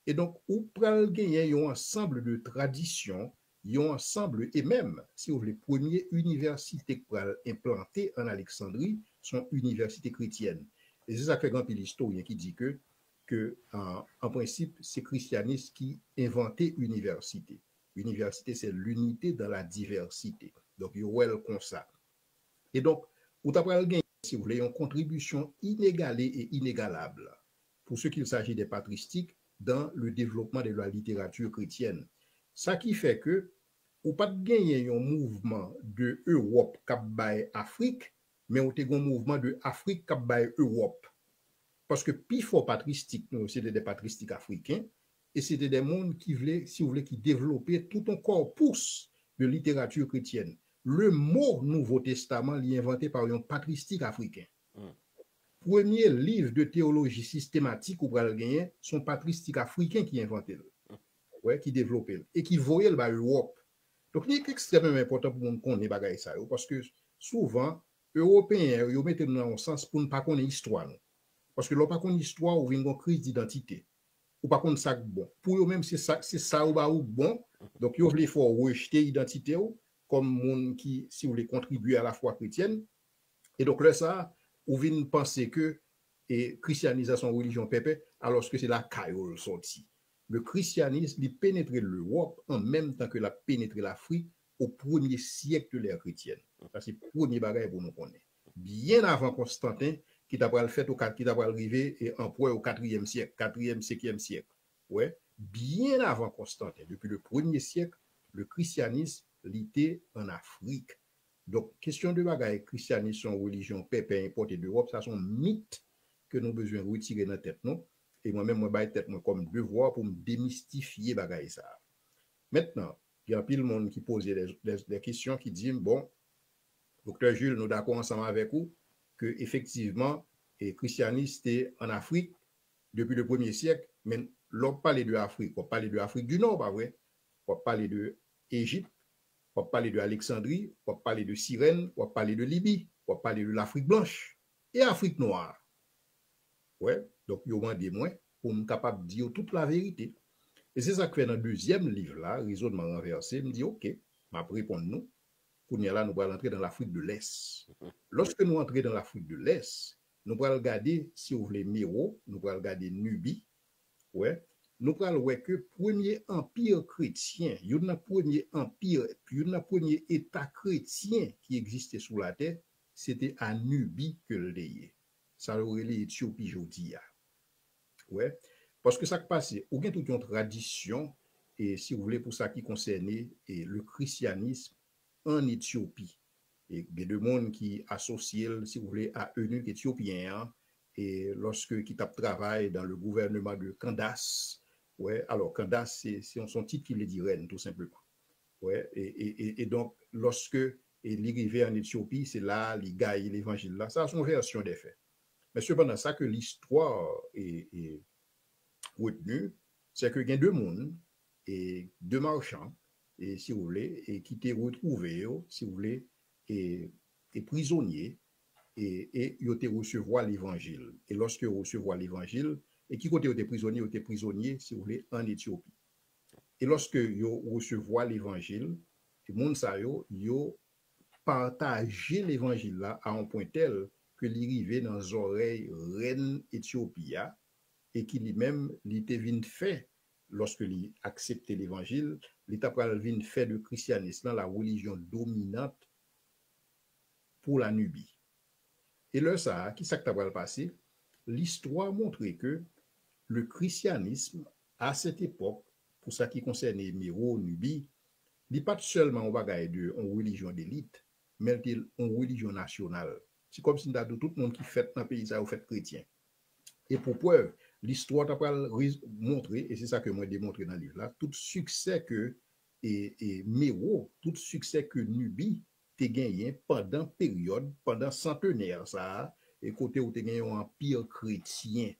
Et donc, où pral gagner un ensemble de traditions, un ensemble, et même, si vous voulez, première université pral implantée en Alexandrie, sont universités chrétiennes. Et c'est ça que grand historien qui dit que en principe, c'est christianisme qui inventait université. Université, c'est l'unité dans la diversité. Donc, il y a comme ça. Et donc, vous avez gagné, si vous voulez, une contribution inégalée et inégalable pour ce qu'il s'agit des patristiques dans le développement de la littérature chrétienne. Ça qui fait que, vous pas gagner un mouvement de Europe cap by Afrique, mais vous avez un mouvement de Afrique cap by Europe. Parce que pifo patristique, c'était des patristiques africains, et c'était des mondes qui voulaient, si vous voulez, qui développaient tout un corpus de littérature chrétienne. Le mot Nouveau Testament est inventé par un patristique africain. Premier livre de théologie systématique ou pral gagner, son patristique africain qui inventait, ouais, qui développait et qui voyait le Europe. Donc, il est extrêmement important pour nous connaître bagaille ça, parce que souvent, Européens, ils mettent dans un sens pour ne pas connaître l'histoire. Parce que l'on pas connaître l'histoire, ou une crise d'identité. Ou pas connaître ça bon. Pour eux même c'est ça ou bon. Donc ils veulent faut rejeter l'identité comme monde qui si vous voulez contribuer à la foi chrétienne. Et donc là ça, ou vient penser que et christianisation religion pépé alors que c'est la caillou sorti. Le christianisme il pénétrait l'Europe en même temps que la pénétré l'Afrique au premier siècle de l'ère chrétienne. Ça c'est le premier bagage pour nous connaître. Bien avant Constantin qui t'a pas fait qui t'a pas arrivé et empereur au 4e siècle, 4e, 5e siècle. Ouais, bien avant Constantin, depuis le 1er siècle, le christianisme l'était en Afrique. Donc question de bagaille christianisme religion pépé importée d'Europe, ça sont mythes que nous besoin retirer dans la tête non et moi-même moi baille tête moi comme devoir pour me démystifier bagaille ça. Maintenant, il y a pile monde qui pose des questions qui disent bon docteur Jules nous d'accord ensemble avec vous que effectivement et christianisme est en Afrique depuis le 1er siècle mais l'on parle de Afrique, on parle de Afrique du Nord pas vrai, on parle de Égypte, on parle de Alexandrie, on parle de Cyrène, on parle de Libye, on parle de l'Afrique blanche et Afrique noire. Ouais, donc il y a des moins pour nous capable de dire toute la vérité. Et c'est ça que fait dans le deuxième livre là, raisonnement renversé, me dit OK, m'a répondre nous. Pour nous là nous allons entrer dans l'Afrique de l'Est. Lorsque nous entrons dans l'Afrique de l'Est, nous allons regarder si vous voulez Méro, nous allons regarder Nubie. Ouais, nous allons voir que premier empire chrétien, il y a un premier empire, puis il y a un premier état chrétien qui existait sur la terre, c'était à Nubie que le lié. Ça aurait l'Éthiopie aujourd'hui. Ouais, parce que ça qui passe, ou bien toute une tradition, et si vous voulez, pour ça qui concernait le christianisme en Éthiopie. Et il y a des gens qui associent, si vous voulez, à eunuque éthiopien, et lorsque qui travaille dans le gouvernement de Candace. Ouais, alors Candace, c'est son titre qui le dit reine, tout simplement. Ouais, et donc, lorsque il est arrivé en Éthiopie, c'est là, il gagne l'évangile là. Ça a son version des faits. Mais cependant, ça que l'histoire est retenue, c'est que il y a deux mondes et deux marchands, et si vous voulez, et qui étaient retrouvés, si vous voulez, et prisonniers, et ils ont recevoir l'évangile. Et lorsque ils recevoir l'évangile, et qui côté étaient prisonniers, si vous voulez, en Éthiopie. Et lorsque ils recevoir l'évangile, les gens ça ils ont partagé l'évangile là à un point tel que l'arrivée dans les oreilles reine Éthiopie et qui lui-même l'était venu fait lorsque il acceptait l'évangile, l'État venu fait de christianisme la religion dominante pour la Nubie. Et là ça, qui ça t'a passé? L'histoire montrait que le christianisme à cette époque, pour ça qui concernait Méro, Nubie, n'est pas seulement une religion d'élite, mais une religion nationale. C'est comme si tout le monde qui fait dans le pays, ça a fait chrétien. Et pour preuve, l'histoire t'a montré, et c'est ça que moi j'ai démontré dans le livre là, tout succès que Méro, tout succès que Nubie t'a gagné pendant centenaire, ça, et côté où t'a gagné un empire chrétien.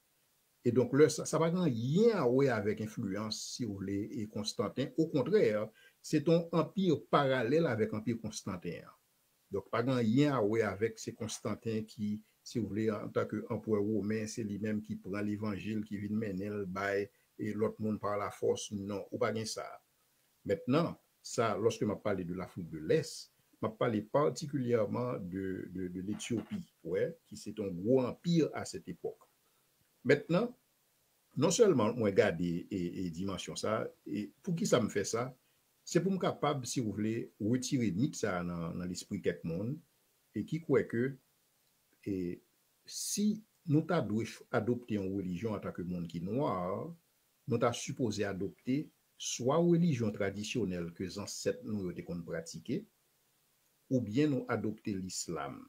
Et donc, là, ça va rien à voir avec influence, si vous voulez, et Constantin. Au contraire, c'est un empire parallèle avec l'empire Constantin. Donc, pas rien à voir avec ces Constantin qui, si vous voulez, en tant qu'empereur romain, c'est lui-même qui prend l'évangile, qui vient mener le bail, et l'autre monde par la force. Non, ou pas rien ça. Maintenant, ça, lorsque je parle de l'Afrique de l'Est, je parle particulièrement de l'Éthiopie, ouais, qui c'est un gros empire à cette époque. Maintenant, non seulement moi garder et dimension ça, et pour qui ça me fait ça, c'est pour me capable, si vous voulez, retirer mythe ça dans l'esprit de quelque monde, et qui croit que si nous t'avons adopté une religion en tant que monde qui est noir, nous t'avons supposé adopter soit religion traditionnelle que les ancêtres nous ont pratiqué, ou bien nous adopter l'islam.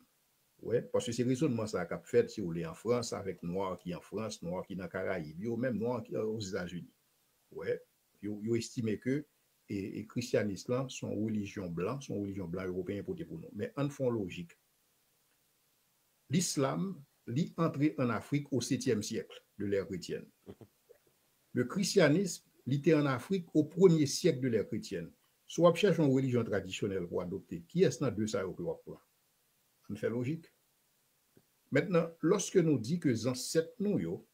Ouais, parce que c'est raisonnement ça qu'a fait, si vous voulez, en France, avec noir qui en France, noir qui dans Caraïbes, ou même noir qui aux États-Unis. Ouais, ils estimé que et christianisme sont religion blanc européen pour nous. Mais en fond logique, l'islam est entré en Afrique au 7e siècle de l'ère chrétienne. Le christianisme était en Afrique au 1er siècle de l'ère chrétienne. Soit on cherche une religion traditionnelle pour adopter. Qui est-ce dans deux ça au pouvoir? On fait logique. Maintenant, lorsque nous dit que les ancêtres nous,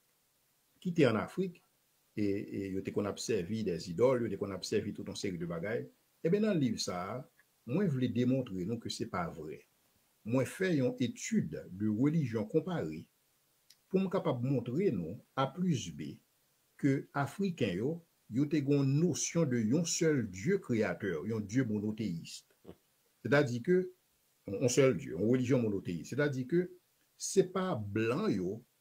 qui étaient en Afrique, et qu'on a servi des idoles, qu'on a servi toute une série de bagailles, eh bien, dans le livre, ça, moi, je voulais démontrer nous, que ce n'est pas vrai. Moi, fait une étude de religion comparée pour me capable de montrer nous, A plus B, que Africains, yo ont une notion de un seul Dieu créateur, un Dieu monothéiste. C'est-à-dire que, un seul Dieu, une religion monothéiste. C'est-à-dire que, ce n'est pas blanc,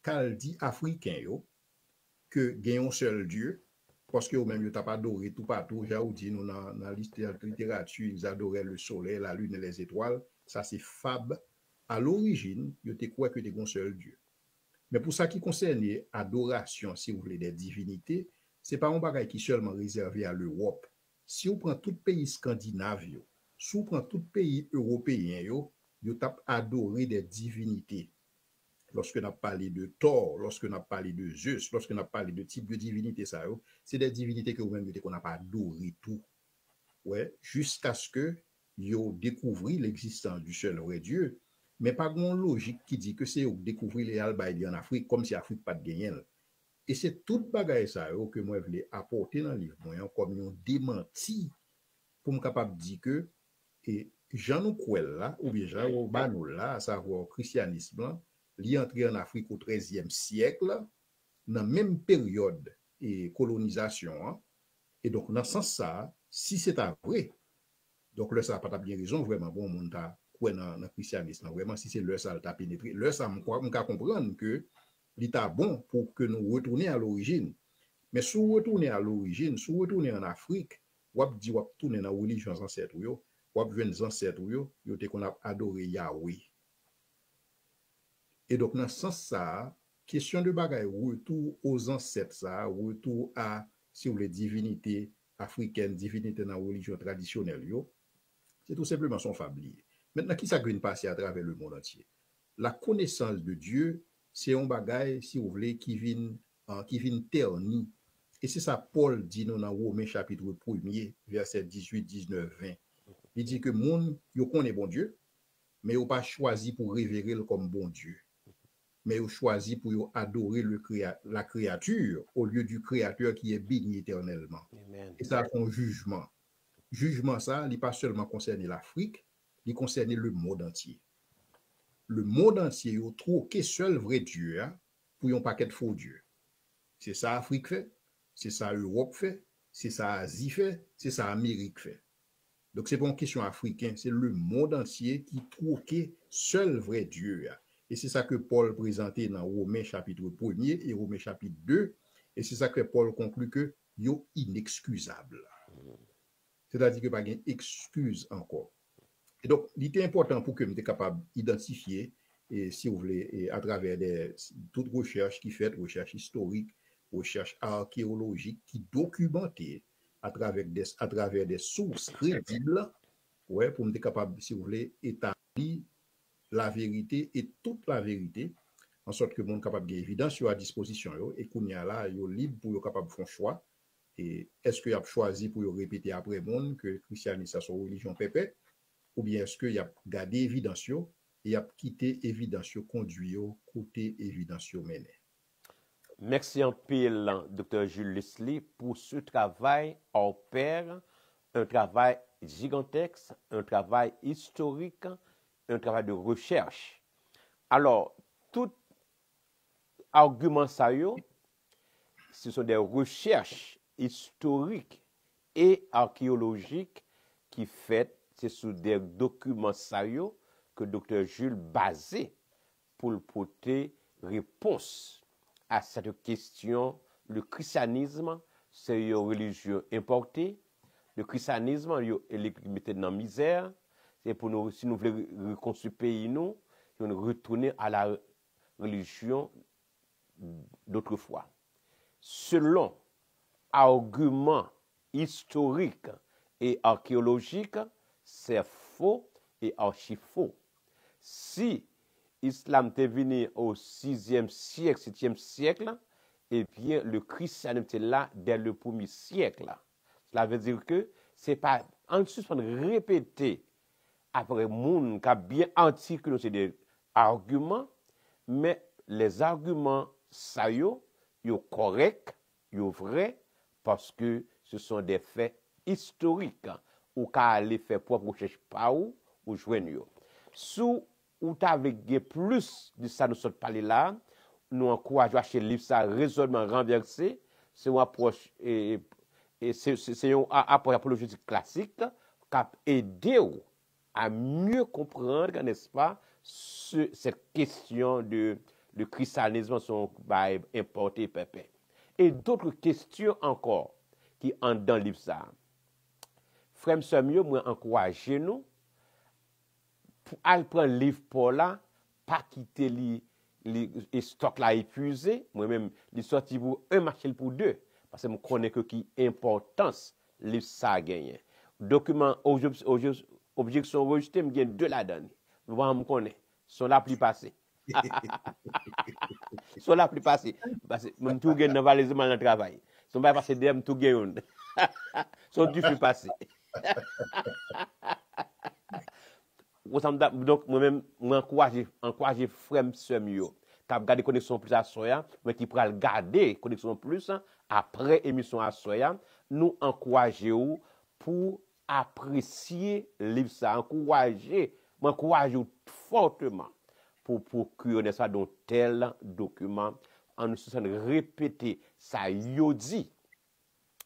qu'elle dit Africain, que gagne un seul Dieu, parce que même ils n'ont pas adoré tout partout. J'ai dit, nous, dans la littérature, ils adoraient le soleil, la lune et les étoiles. Ça, c'est fable. À l'origine, ils étaient quoi que des un seul Dieu. Mais pour ça qui concerne adoration, si vous voulez, des divinités, ce n'est pas un bagage qui est seulement réservé à l'Europe. Si vous prenez tout pays scandinave, si vous prenez tout pays européen, vous avez adoré des divinités. Lorsque nous avons parlé de Thor, lorsque nous avons parlé de Zeus, lorsque nous avons parlé de type de divinité, c'est des divinités que vous-même qu'on n'a pas adoré tout. Ouais, jusqu'à ce que vous découvriez l'existence du seul vrai Dieu. Mais pas une logique qui dit que c'est découvrir les albaïdi en Afrique comme si l'Afrique pas de gagner. Et c'est toute bagaille ça que moi je voulais apporter dans le livre comme un démenti pour me capable de dire que et Jean Nouquel là ou bien Jean Banou là, à savoir christianisme, il est entré en Afrique au XIIIe siècle dans la même période et colonisation. Et donc dans ce sens ça, si c'est vrai, donc là ça n'a pas bien raison vraiment bon monde dans le christianisme. Vraiment, si c'est l'heure ça t'a pénétré, l'heure ça me comprendre que l'état bon pour que nous retournions à l'origine. Mais si vous retournez à l'origine, si vous retournez en Afrique, vous avez retourner dans la religion ancêtre, vous avez des ancêtres, vous avez qu'on a adoré Yahweh. Et donc, dans ce sens, ça, question de bagaille, retour aux ancêtres, ça, retour à, si vous voulez, divinité africaine, divinité dans la religion traditionnelle, c'est tout simplement son fablier. Maintenant, qui ça vient passer à travers le monde entier? La connaissance de Dieu, c'est un bagage, si vous voulez, qui vient terni. Et c'est ça Paul dit dans Romains chapitre 1er, verset 18, 19, 20. Il dit que monde, yo connaît bon Dieu, mais yo pas choisi pour révérer comme bon Dieu. Mais yo choisi pour adorer la créature au lieu du créateur qui est béni éternellement. Amen. Et ça, c'est un jugement. Jugement, ça, il n'est pas seulement concerné l'Afrique, il concerne le monde entier. Le monde entier, il trouve qu'un seul vrai Dieu pour un paquet de faux dieux. C'est ça l'Afrique fait, c'est ça l'Europe fait, c'est ça l'Asie fait, c'est ça l'Amérique fait. Donc, ce n'est pas une question africaine, c'est le monde entier qui trouve qu'un seul vrai Dieu. Et c'est ça que Paul présentait dans Romains chapitre 1er et Romains chapitre 2. Et c'est ça que Paul conclut que yo inexcusable. C'est-à-dire que pas d'excuse encore. Et donc, il était important pour que nous soyons capables d'identifier, et si vous voulez, et à travers toute recherche qui fait, recherche historique, recherche archéologique, qui documentée à travers des sources crédibles, ouais, pour nous être capables, si vous voulez, établir la vérité et toute la vérité, en sorte que nous sommes capables d'évidence à disposition, et qu'on y a là, ils sont libres pour être capables de faire un choix. Et est-ce qu'il y a choisi pour répéter après monde que le christianisme est une religion pépée, ou bien est-ce qu'il y a gardé évidence et a quitté évidence conduit au côté évidence mené. Merci en pile, Dr. Jules Leslie, pour ce travail hors pair, un travail gigantesque, un travail historique, un travail de recherche. Alors, tout argument ça, ce sont des recherches historiques et archéologiques qui fait, c'est sur des documents ça que Dr. Jules basé pour porter réponse à cette question. Le christianisme, c'est une religion importée. Le christianisme, il est mis dans la misère. C'est pour nous, si nous voulons reconstruire le pays, nous retourner à la religion d'autrefois. Selon arguments historiques et archéologiques, c'est faux et archi-faux. Si l'islam est venu au 6e siècle, 7e siècle, eh bien, le christianisme était là dès le 1er siècle. Cela veut dire que c'est pas, en suspens de répéter après moun qui a bien anti que nous c'est des arguments, mais les arguments ça yo correct, yo vrai parce que ce sont des faits historiques ou ka aller faire propre recherche pa ou joindre yo. Sous ou t'avez plus de ça nous sommes parlé là, nous encourageons à acheter le livre ça raisonnement renversé, c'est une approche et c'est une approche apologétique classique qui a aidé à mieux comprendre, n'est-ce pas, cette question de christianisme sont importé pépé. Et d'autres questions encore qui entrent dans le livre ça. Frère Samuel, moi encouragez nous pour aller prendre le livre pour là, pas quitter les stocks là épuisés, moi-même, les sortir pour un marché pour deux, parce que je connais que qui importance le livre ça a gagné. Document objection rejetée, je gagne deux là-dedans. Moi, je connais, sont là plus passés. Sont là plus passés. Parce que je tout gagne dans valise dans le travail. Sont pas passés d'eux, tout gagne. Sont du plus passés. Donc, moi-même, j'encourage frère Semio, qui a gardé connexion plus à Soya, mais qui pourra garder connexion plus après émission à Soya, nous encourageons pour apprécier le livre ça, m'encourage fortement pour procurer ça dans tel document, en nous faisant répéter ça yo dit,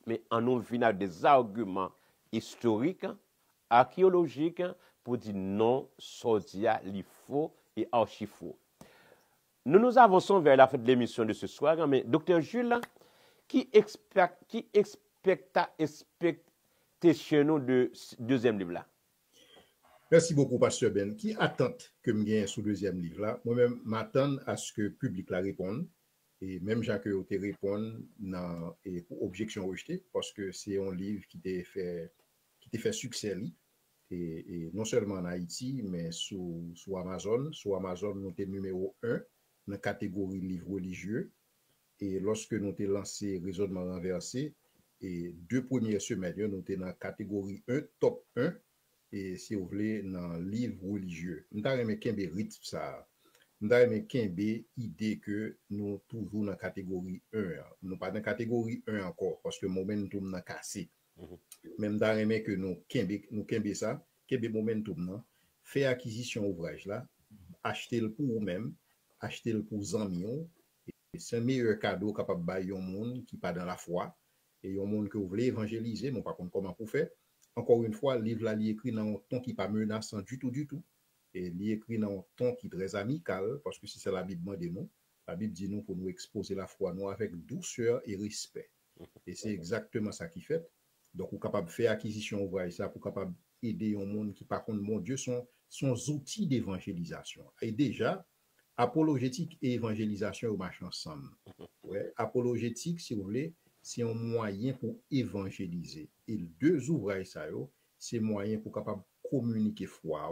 mais en nous venant des arguments historiques, archéologiques, pour dire non, sodia, li faux et archi faux. Nous avançons vers la fin de l'émission de ce soir, mais Dr. Jules, qui expecta chez nous de deuxième livre là? Merci beaucoup, Pasteur Ben. Qui attend que je gagne sous deuxième livre là? Moi-même, m'attends à ce que le public la réponde. Et même Jacques te répond dans objection rejetée, parce que c'est un livre qui t'a fait succès. Et non seulement en Haïti, mais sous Amazon. Sous Amazon, nous sommes numéro 1 dans la catégorie livre religieux. Et lorsque nous avons lancé Raisonnement renversé, et 2 premières semaines, nous sommes dans la catégorie 1, top 1, et si vous voulez, dans le livre religieux. Nous avons aimé qu'un rythme ça. Nous avons aimé qu'un idée que nous toujours dans la catégorie 1. Nous pas dans la catégorie 1 encore, parce que le momentum n'a cassé. Même dans les que nous kembe ça, kembe momentum nan, fait acquisition ouvrage là, acheter le pour vous-même, acheter le pour zami, c'est un meilleur cadeau capable ba yon monde qui pas dans la foi et yon monde que vous voulez évangéliser, non pas comment pour faire. Encore une fois, le livre là li écrit dans un ton qui pas menaçant du tout et li écrit dans un ton qui très amical parce que si c'est la Bible de nous, la Bible dit nous pour nous exposer la foi nous avec douceur et respect. Et c'est exactement ça qui fait. Donc, vous êtes capable de faire acquisition ouvrage ça pour capable aider un monde qui, par contre, mon Dieu, sont outils d'évangélisation. Et déjà, apologétique et évangélisation marchent ensemble. Ouais, apologétique, si vous voulez, c'est un moyen pour évangéliser. Et deux ouvrages, ça, c'est un moyen pour capable communiquer foi,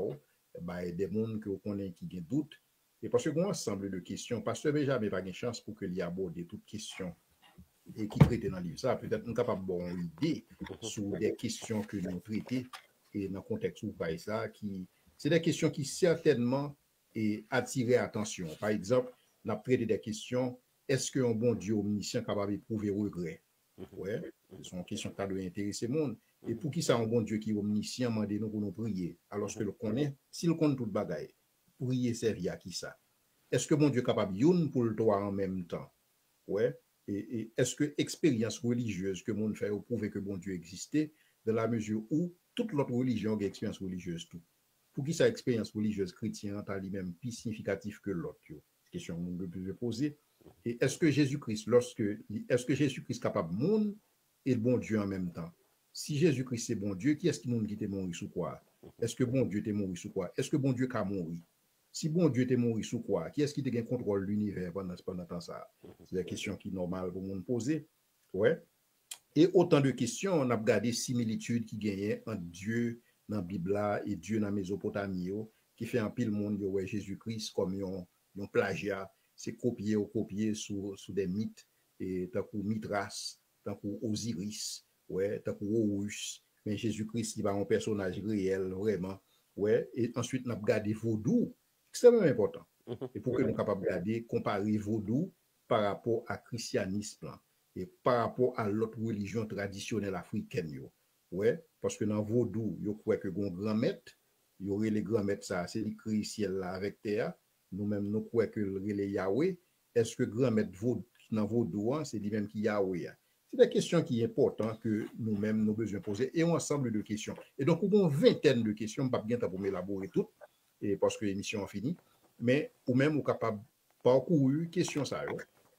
des mondes que vous connaissez qui ont doute. Et parce que un ensemble de questions, parce que Benjamin pas de chance pour qu'il y aborde toutes questions et qui traite dans le livre. Ça, peut-être nous capable d'avoir une idée sur des questions que nous traitons et dans le contexte où ça, c'est des questions qui certainement attirent attention. Par exemple, on a traité des questions, est-ce qu'un bon Dieu omniscient est capable d'éprouver regret? Ouais, ce sont des questions qui doivent intéresser le monde. Et pour qui ça un bon Dieu qui est omniscient, demandez-nous pour nous prier. Alors que le connaît, s'il connaît toute bagaille, prier servir à qui ça? Est-ce que bon Dieu est capable de pour le droit en même temps? Ouais. Et est-ce que l'expérience religieuse que monde fait pour prouver que bon Dieu existait, dans la mesure où toute l'autre religion a une expérience religieuse tout? Pour qui sa expérience religieuse chrétienne a lui-même plus significatif que l'autre? Question que je peux poser. Et est-ce que Jésus-Christ est capable de monde et le bon Dieu en même temps? Si Jésus-Christ est bon Dieu, qui est-ce qui monde qui est mort sous quoi? Est-ce que bon Dieu est mort sous quoi? Est-ce que bon Dieu a mort? Si bon Dieu t'est mort sous quoi? Qui est-ce qui te contrôle l'univers pendant temps ça? C'est des questions qui sont normales pour monde poser. Ouais. Et autant de questions, on a regardé similitudes qui gagnent entre Dieu dans la Bible et Dieu dans la Mésopotamie, qui fait un pile monde ouais Jésus-Christ comme un plagiat, c'est copier sous des mythes et tant que Mithras, tant que Osiris, ouais, tant que Horus, mais Jésus-Christ il va un personnage réel vraiment ouais, et ensuite, nous avons gardé vaudou, extrêmement important. Et pour que nous soyons capables de regarder, comparer vaudou par rapport à christianisme là, et par rapport à l'autre religion traditionnelle africaine. Yo. Ouais, parce que dans vaudou, yo croit que gon grand maître, il y aurait les grands maîtres ça, c'est écrit ciel là avec terre. Nous-mêmes, nous croyons que le Yahweh, est-ce que grand maître dans vaudou, c'est lui-même qui Yahweh? C'est des questions qui sont importantes que nous-mêmes, nous avons besoin de poser et un ensemble de questions. Et donc, on a une vingtaine de questions, je ne vais pas bien pour m'élaborer toutes, et parce que l'émission est finie, mais ou même, on est capable de parcourir questions ça.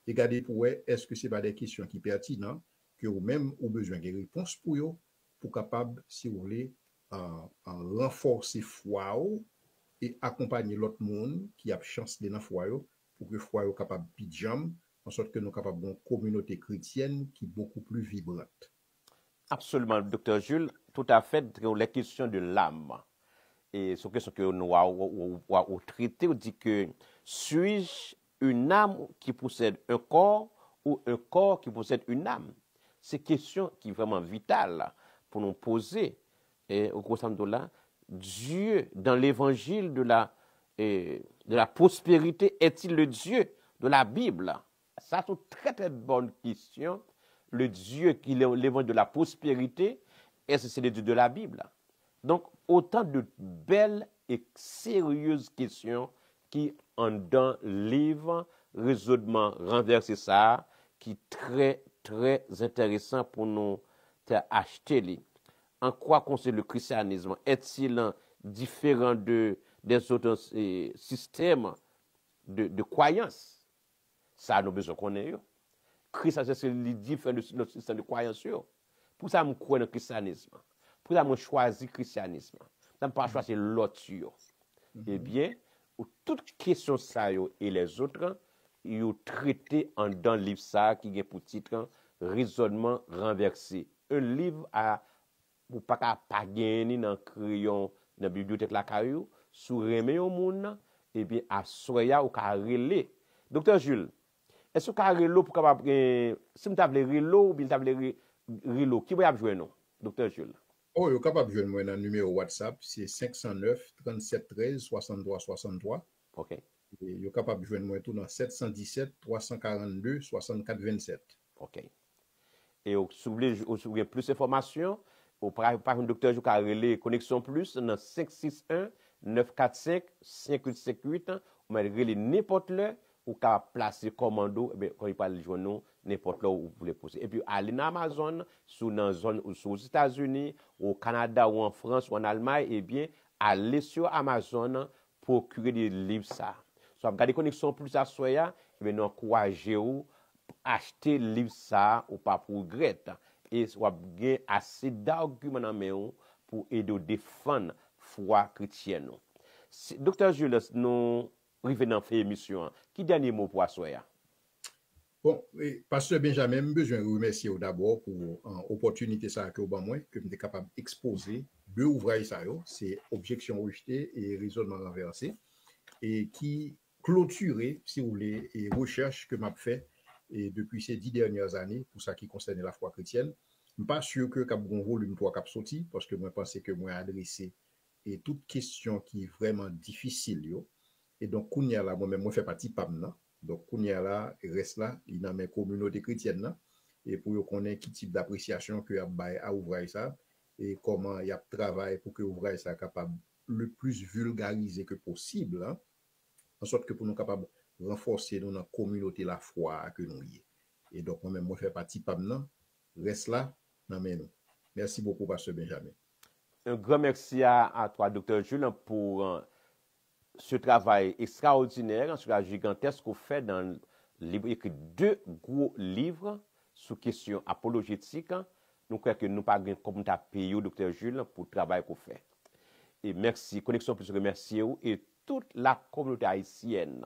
Et regarder pour est-ce que ce n'est pas des questions qui sont pertinentes, que vous-même, vous avez besoin de réponses pour eux, pour capable, si vous voulez, renforcer foi et accompagner l'autre monde qui a chance de dans foi pour que foi soit capable de pidjam, en sorte que nous sommes capables d'une communauté chrétienne qui est beaucoup plus vibrante. Absolument, docteur Jules, tout à fait, les questions de l'âme. Et ce que nous avons traité, on dit que suis-je une âme qui possède un corps ou un corps qui possède une âme? C'est une question qui est vraiment vitale pour nous poser. Et au cours de là, Dieu, dans l'évangile de la prospérité, est-il le Dieu de la Bible? Ça, c'est une très très bonne question. Le Dieu qui est l'évangile de la prospérité, est-ce que c'est le Dieu de la Bible? Donc, autant de belles et sérieuses questions qui, en dans le livre, raisonnement renversé ça, qui est très très intéressant pour nous acheter. En quoi consiste le christianisme? Est-il différent des autres systèmes de croyances? Ça, nous avons besoin qu'on ait. Christ, c'est différent de notre système de croyances. Pour ça, je crois dans le christianisme. Pour ça, je choisis le christianisme. Je ne pas choisir l'autre. Eh bien, toutes questions ça et les autres, ils ont traité dans le livre ça qui est pour titre Raisonnement renversé. Un livre pour pas gagner dans crayon dans la bibliothèque la caillou, sous remet au monde, eh bien, à soya ou ka relé. Docteur Jules, est-ce que ka relé pour capable si vous avez relé ou bien vous avez relé, qui va jouer non, docteur Jules? Oh, vous êtes capable de jouer dans le numéro WhatsApp, c'est 509 37 13 63 63. OK. Et vous êtes capable de jouer moi tout dans 717 342 64 27. OK. Et si vous voulez plus d'informations, par un docteur Jules relé connexion plus dans 561 945 5858, vous pouvez relé n'importe là ou qu'à placer commando, quand il parle de journaux, n'importe là où vous voulez poser. Et puis, aller dans Amazon, dans zone ou aux États-Unis, au Canada ou en France ou en Allemagne, eh bien, aller sur Amazon, procurer des livres ça. Soit regarder connexion plus à soya, eh bien, nous encourager acheter le livre ça ou pas pour regretter. Et soit bien assez d'arguments dans main pour aider à défendre foi chrétienne. Docteur Jules, nous revenons faire émission. Qui dernier mot pour Assoya? Bon, Pasteur Benjamin, j'ai besoin de remercier d'abord pour l'opportunité que vous que je suis capable d'exposer deux ouvrages, c'est Objection rejetée et Raisonnement renversé, et qui clôturait, si vous voulez, les recherches que m'a fait depuis ces 10 dernières années pour ça qui concerne la foi chrétienne. Je ne suis pas sûr que Cap Gon volume 3 Cap sorti, parce que moi je pense que moi adressé et toute question qui est vraiment difficile yo. Et donc kounya là moi-même moi fais partie PAM. Donc kounya là reste là il dans mes communautés chrétiennes et pour yo connaître qui type d'appréciation que y a bail à ouvrir ça et comment y a travail pour que ouvrir ça capable le plus vulgarisé que possible hein, en sorte que pour nous capable renforcer dans notre communauté la foi que nous y est. Et donc moi-même moi fais partie PAM reste là dans mes nous. Merci beaucoup Pasteur Benjamin. Un grand merci à toi, Dr. Jules, pour ce travail extraordinaire, ce travail gigantesque qu'on fait dans le livre, écrit 2 gros livres sous question apologétique. Nous croyons que nous pas comme ta payé, Dr. Jules, pour le travail qu'on fait. Et merci, Connexion Plus remercier et toute la communauté haïtienne,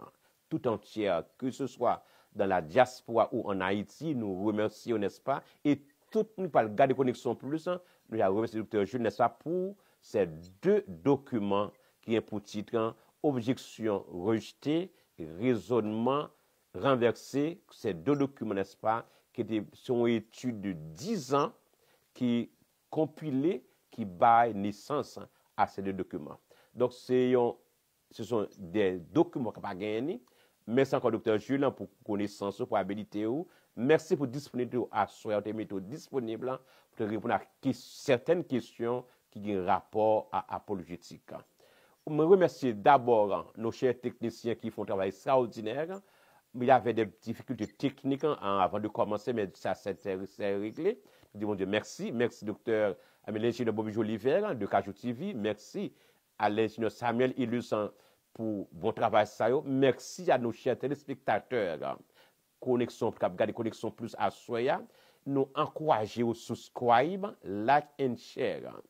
tout entière, que ce soit dans la diaspora ou en Haïti, nous remercions, n'est-ce pas? Et tout nous parle garder Connexion Plus, nous avons remercié le Dr. Jules, n'est-ce pas, pour ces 2 documents qui ont pour titre Objection rejetée, Raisonnement renversé. Ces 2 documents, n'est-ce pas, qui sont études de 10 ans, qui compilés, qui baillent naissance à ces 2 documents. Donc, ce sont des documents qu'on n'a pas gagnés. Merci encore, Dr. Jules, pour connaissance, pour habilité. Merci pour disponibilité à soi, disponible pour répondre à certaines questions qui ont rapport à l'apologétique. Je remercie d'abord nos chers techniciens qui font un travail extraordinaire. Il y avait des difficultés techniques avant de commencer, mais ça s'est réglé. Je dis, mon Dieu, merci. Merci, docteur l'ingénieur Bobby Joliver de Cajou TV. Merci à l'ingénieur Samuel Illus pour bon travail. Merci à nos chers téléspectateurs. Connexion, garder connexion plus à Soya. Nous encourager au subscribe, like and share.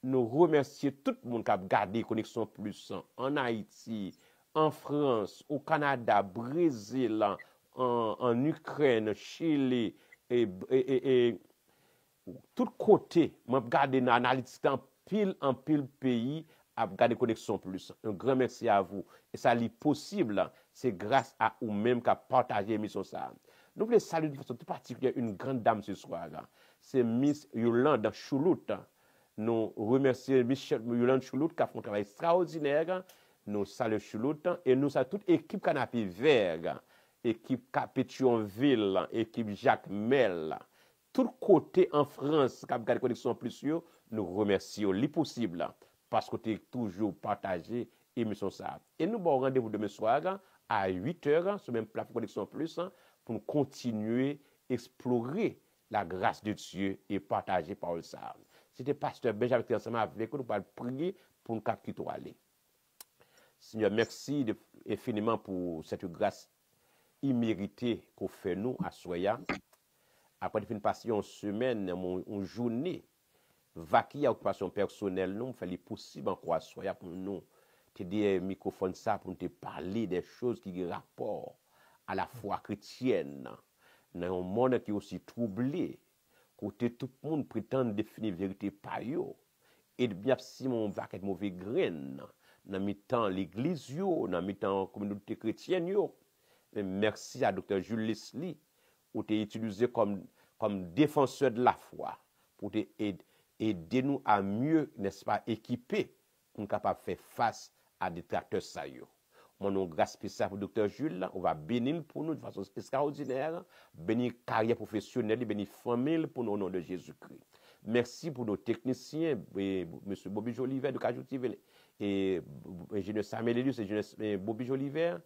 Nous remercions tout le monde qui a gardé Connexion Plus en Haïti, en France, au Canada, Brésil, en Ukraine, Chili, et tout côté. Moi, gardé dans l'analyse en pile pays, à garder Connexion Plus. Un grand merci à vous. Et ça est possible, c'est grâce à vous-même qui a partagé l'émission. Nous voulons saluer de façon tout particulière une grande dame ce soir. C'est Miss Yolande Choulout. Nous remercions Michel Yolande Choulout qui a fait un travail extraordinaire. Nous saluons Choulout et nous saluons toute l'équipe Canapé Vert, équipe Pétionville, équipe Jacques Mel, tout côté en France qui a gardé Connexion Plus, nous remercions l'impossible parce que tu es toujours partagé l'émission ça. Et nous avons rendez-vous demain soir à 8h sur même plateforme Connexion Plus pour nous continuer à explorer la grâce de Dieu et partager parole ça. C'était pasteur Benjamin qui ensemble avec nous pour prier pour nous quitter aller. Seigneur, merci infiniment pour cette grâce imméritée qu'on fait nous à Soya. Après une passion une semaine, une journée, vaquer à occupation personnelle, nous fait les possible encore à Soya pour nous te dire microphone ça pour te parler des choses qui ont rapport à la foi chrétienne dans un monde qui est aussi troublé. Côté tout le monde prétend définir la vérité par eux. Et bien si on va être mauvais graine dans mi-temps l'église dans mi-temps communauté chrétienne mais merci à Dr. Jules Leslie pour t'être utilisé comme défenseur de la foi pour aider nous à mieux n'est-ce pas équiper pour être capable de faire face à des tracteurs saillants. Mon nom grâce spéciale pour Dr. Jules, on va bénir pour nous de façon extraordinaire, bénir carrière professionnelle, bénir famille pour nous au nom de Jésus-Christ. Merci pour nos techniciens, M. Bobby Joliver de Cajou TV, et ingénieur Samuel Elius, ingénieur Bobby Joliver,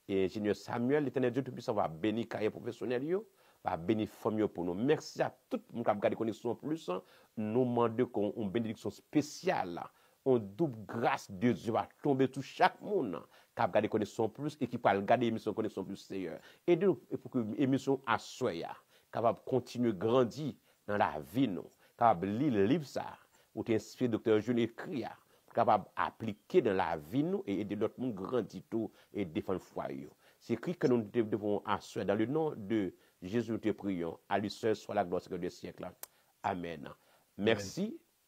et ingénieur Samuel, l'éternel Dieu Tout-Puissant va bénir carrière professionnelle, va bénir famille pour nous. Merci à tout le monde qui a regardé Connexion Plus, nous demandons qu'on bénédiction spéciale. On double grâce de Dieu va tomber sur chaque monde qui a regardé Connexion Plus et qui peut regarder l'émission Connexion Plus Seigneur. Aidez-nous pour que l'émission à Soya capable de continuer à grandir dans la vie, nous, capable de lire le livre ça, ou t'inspirer Dr. Jules écrit, capable d'appliquer dans la vie nous et aider l'autre monde grandir tout et défendre foi. C'est écrit que nous devons à Soya dans le nom de Jésus nous te prions. À lui seul soit la gloire des siècles. Amen. Merci.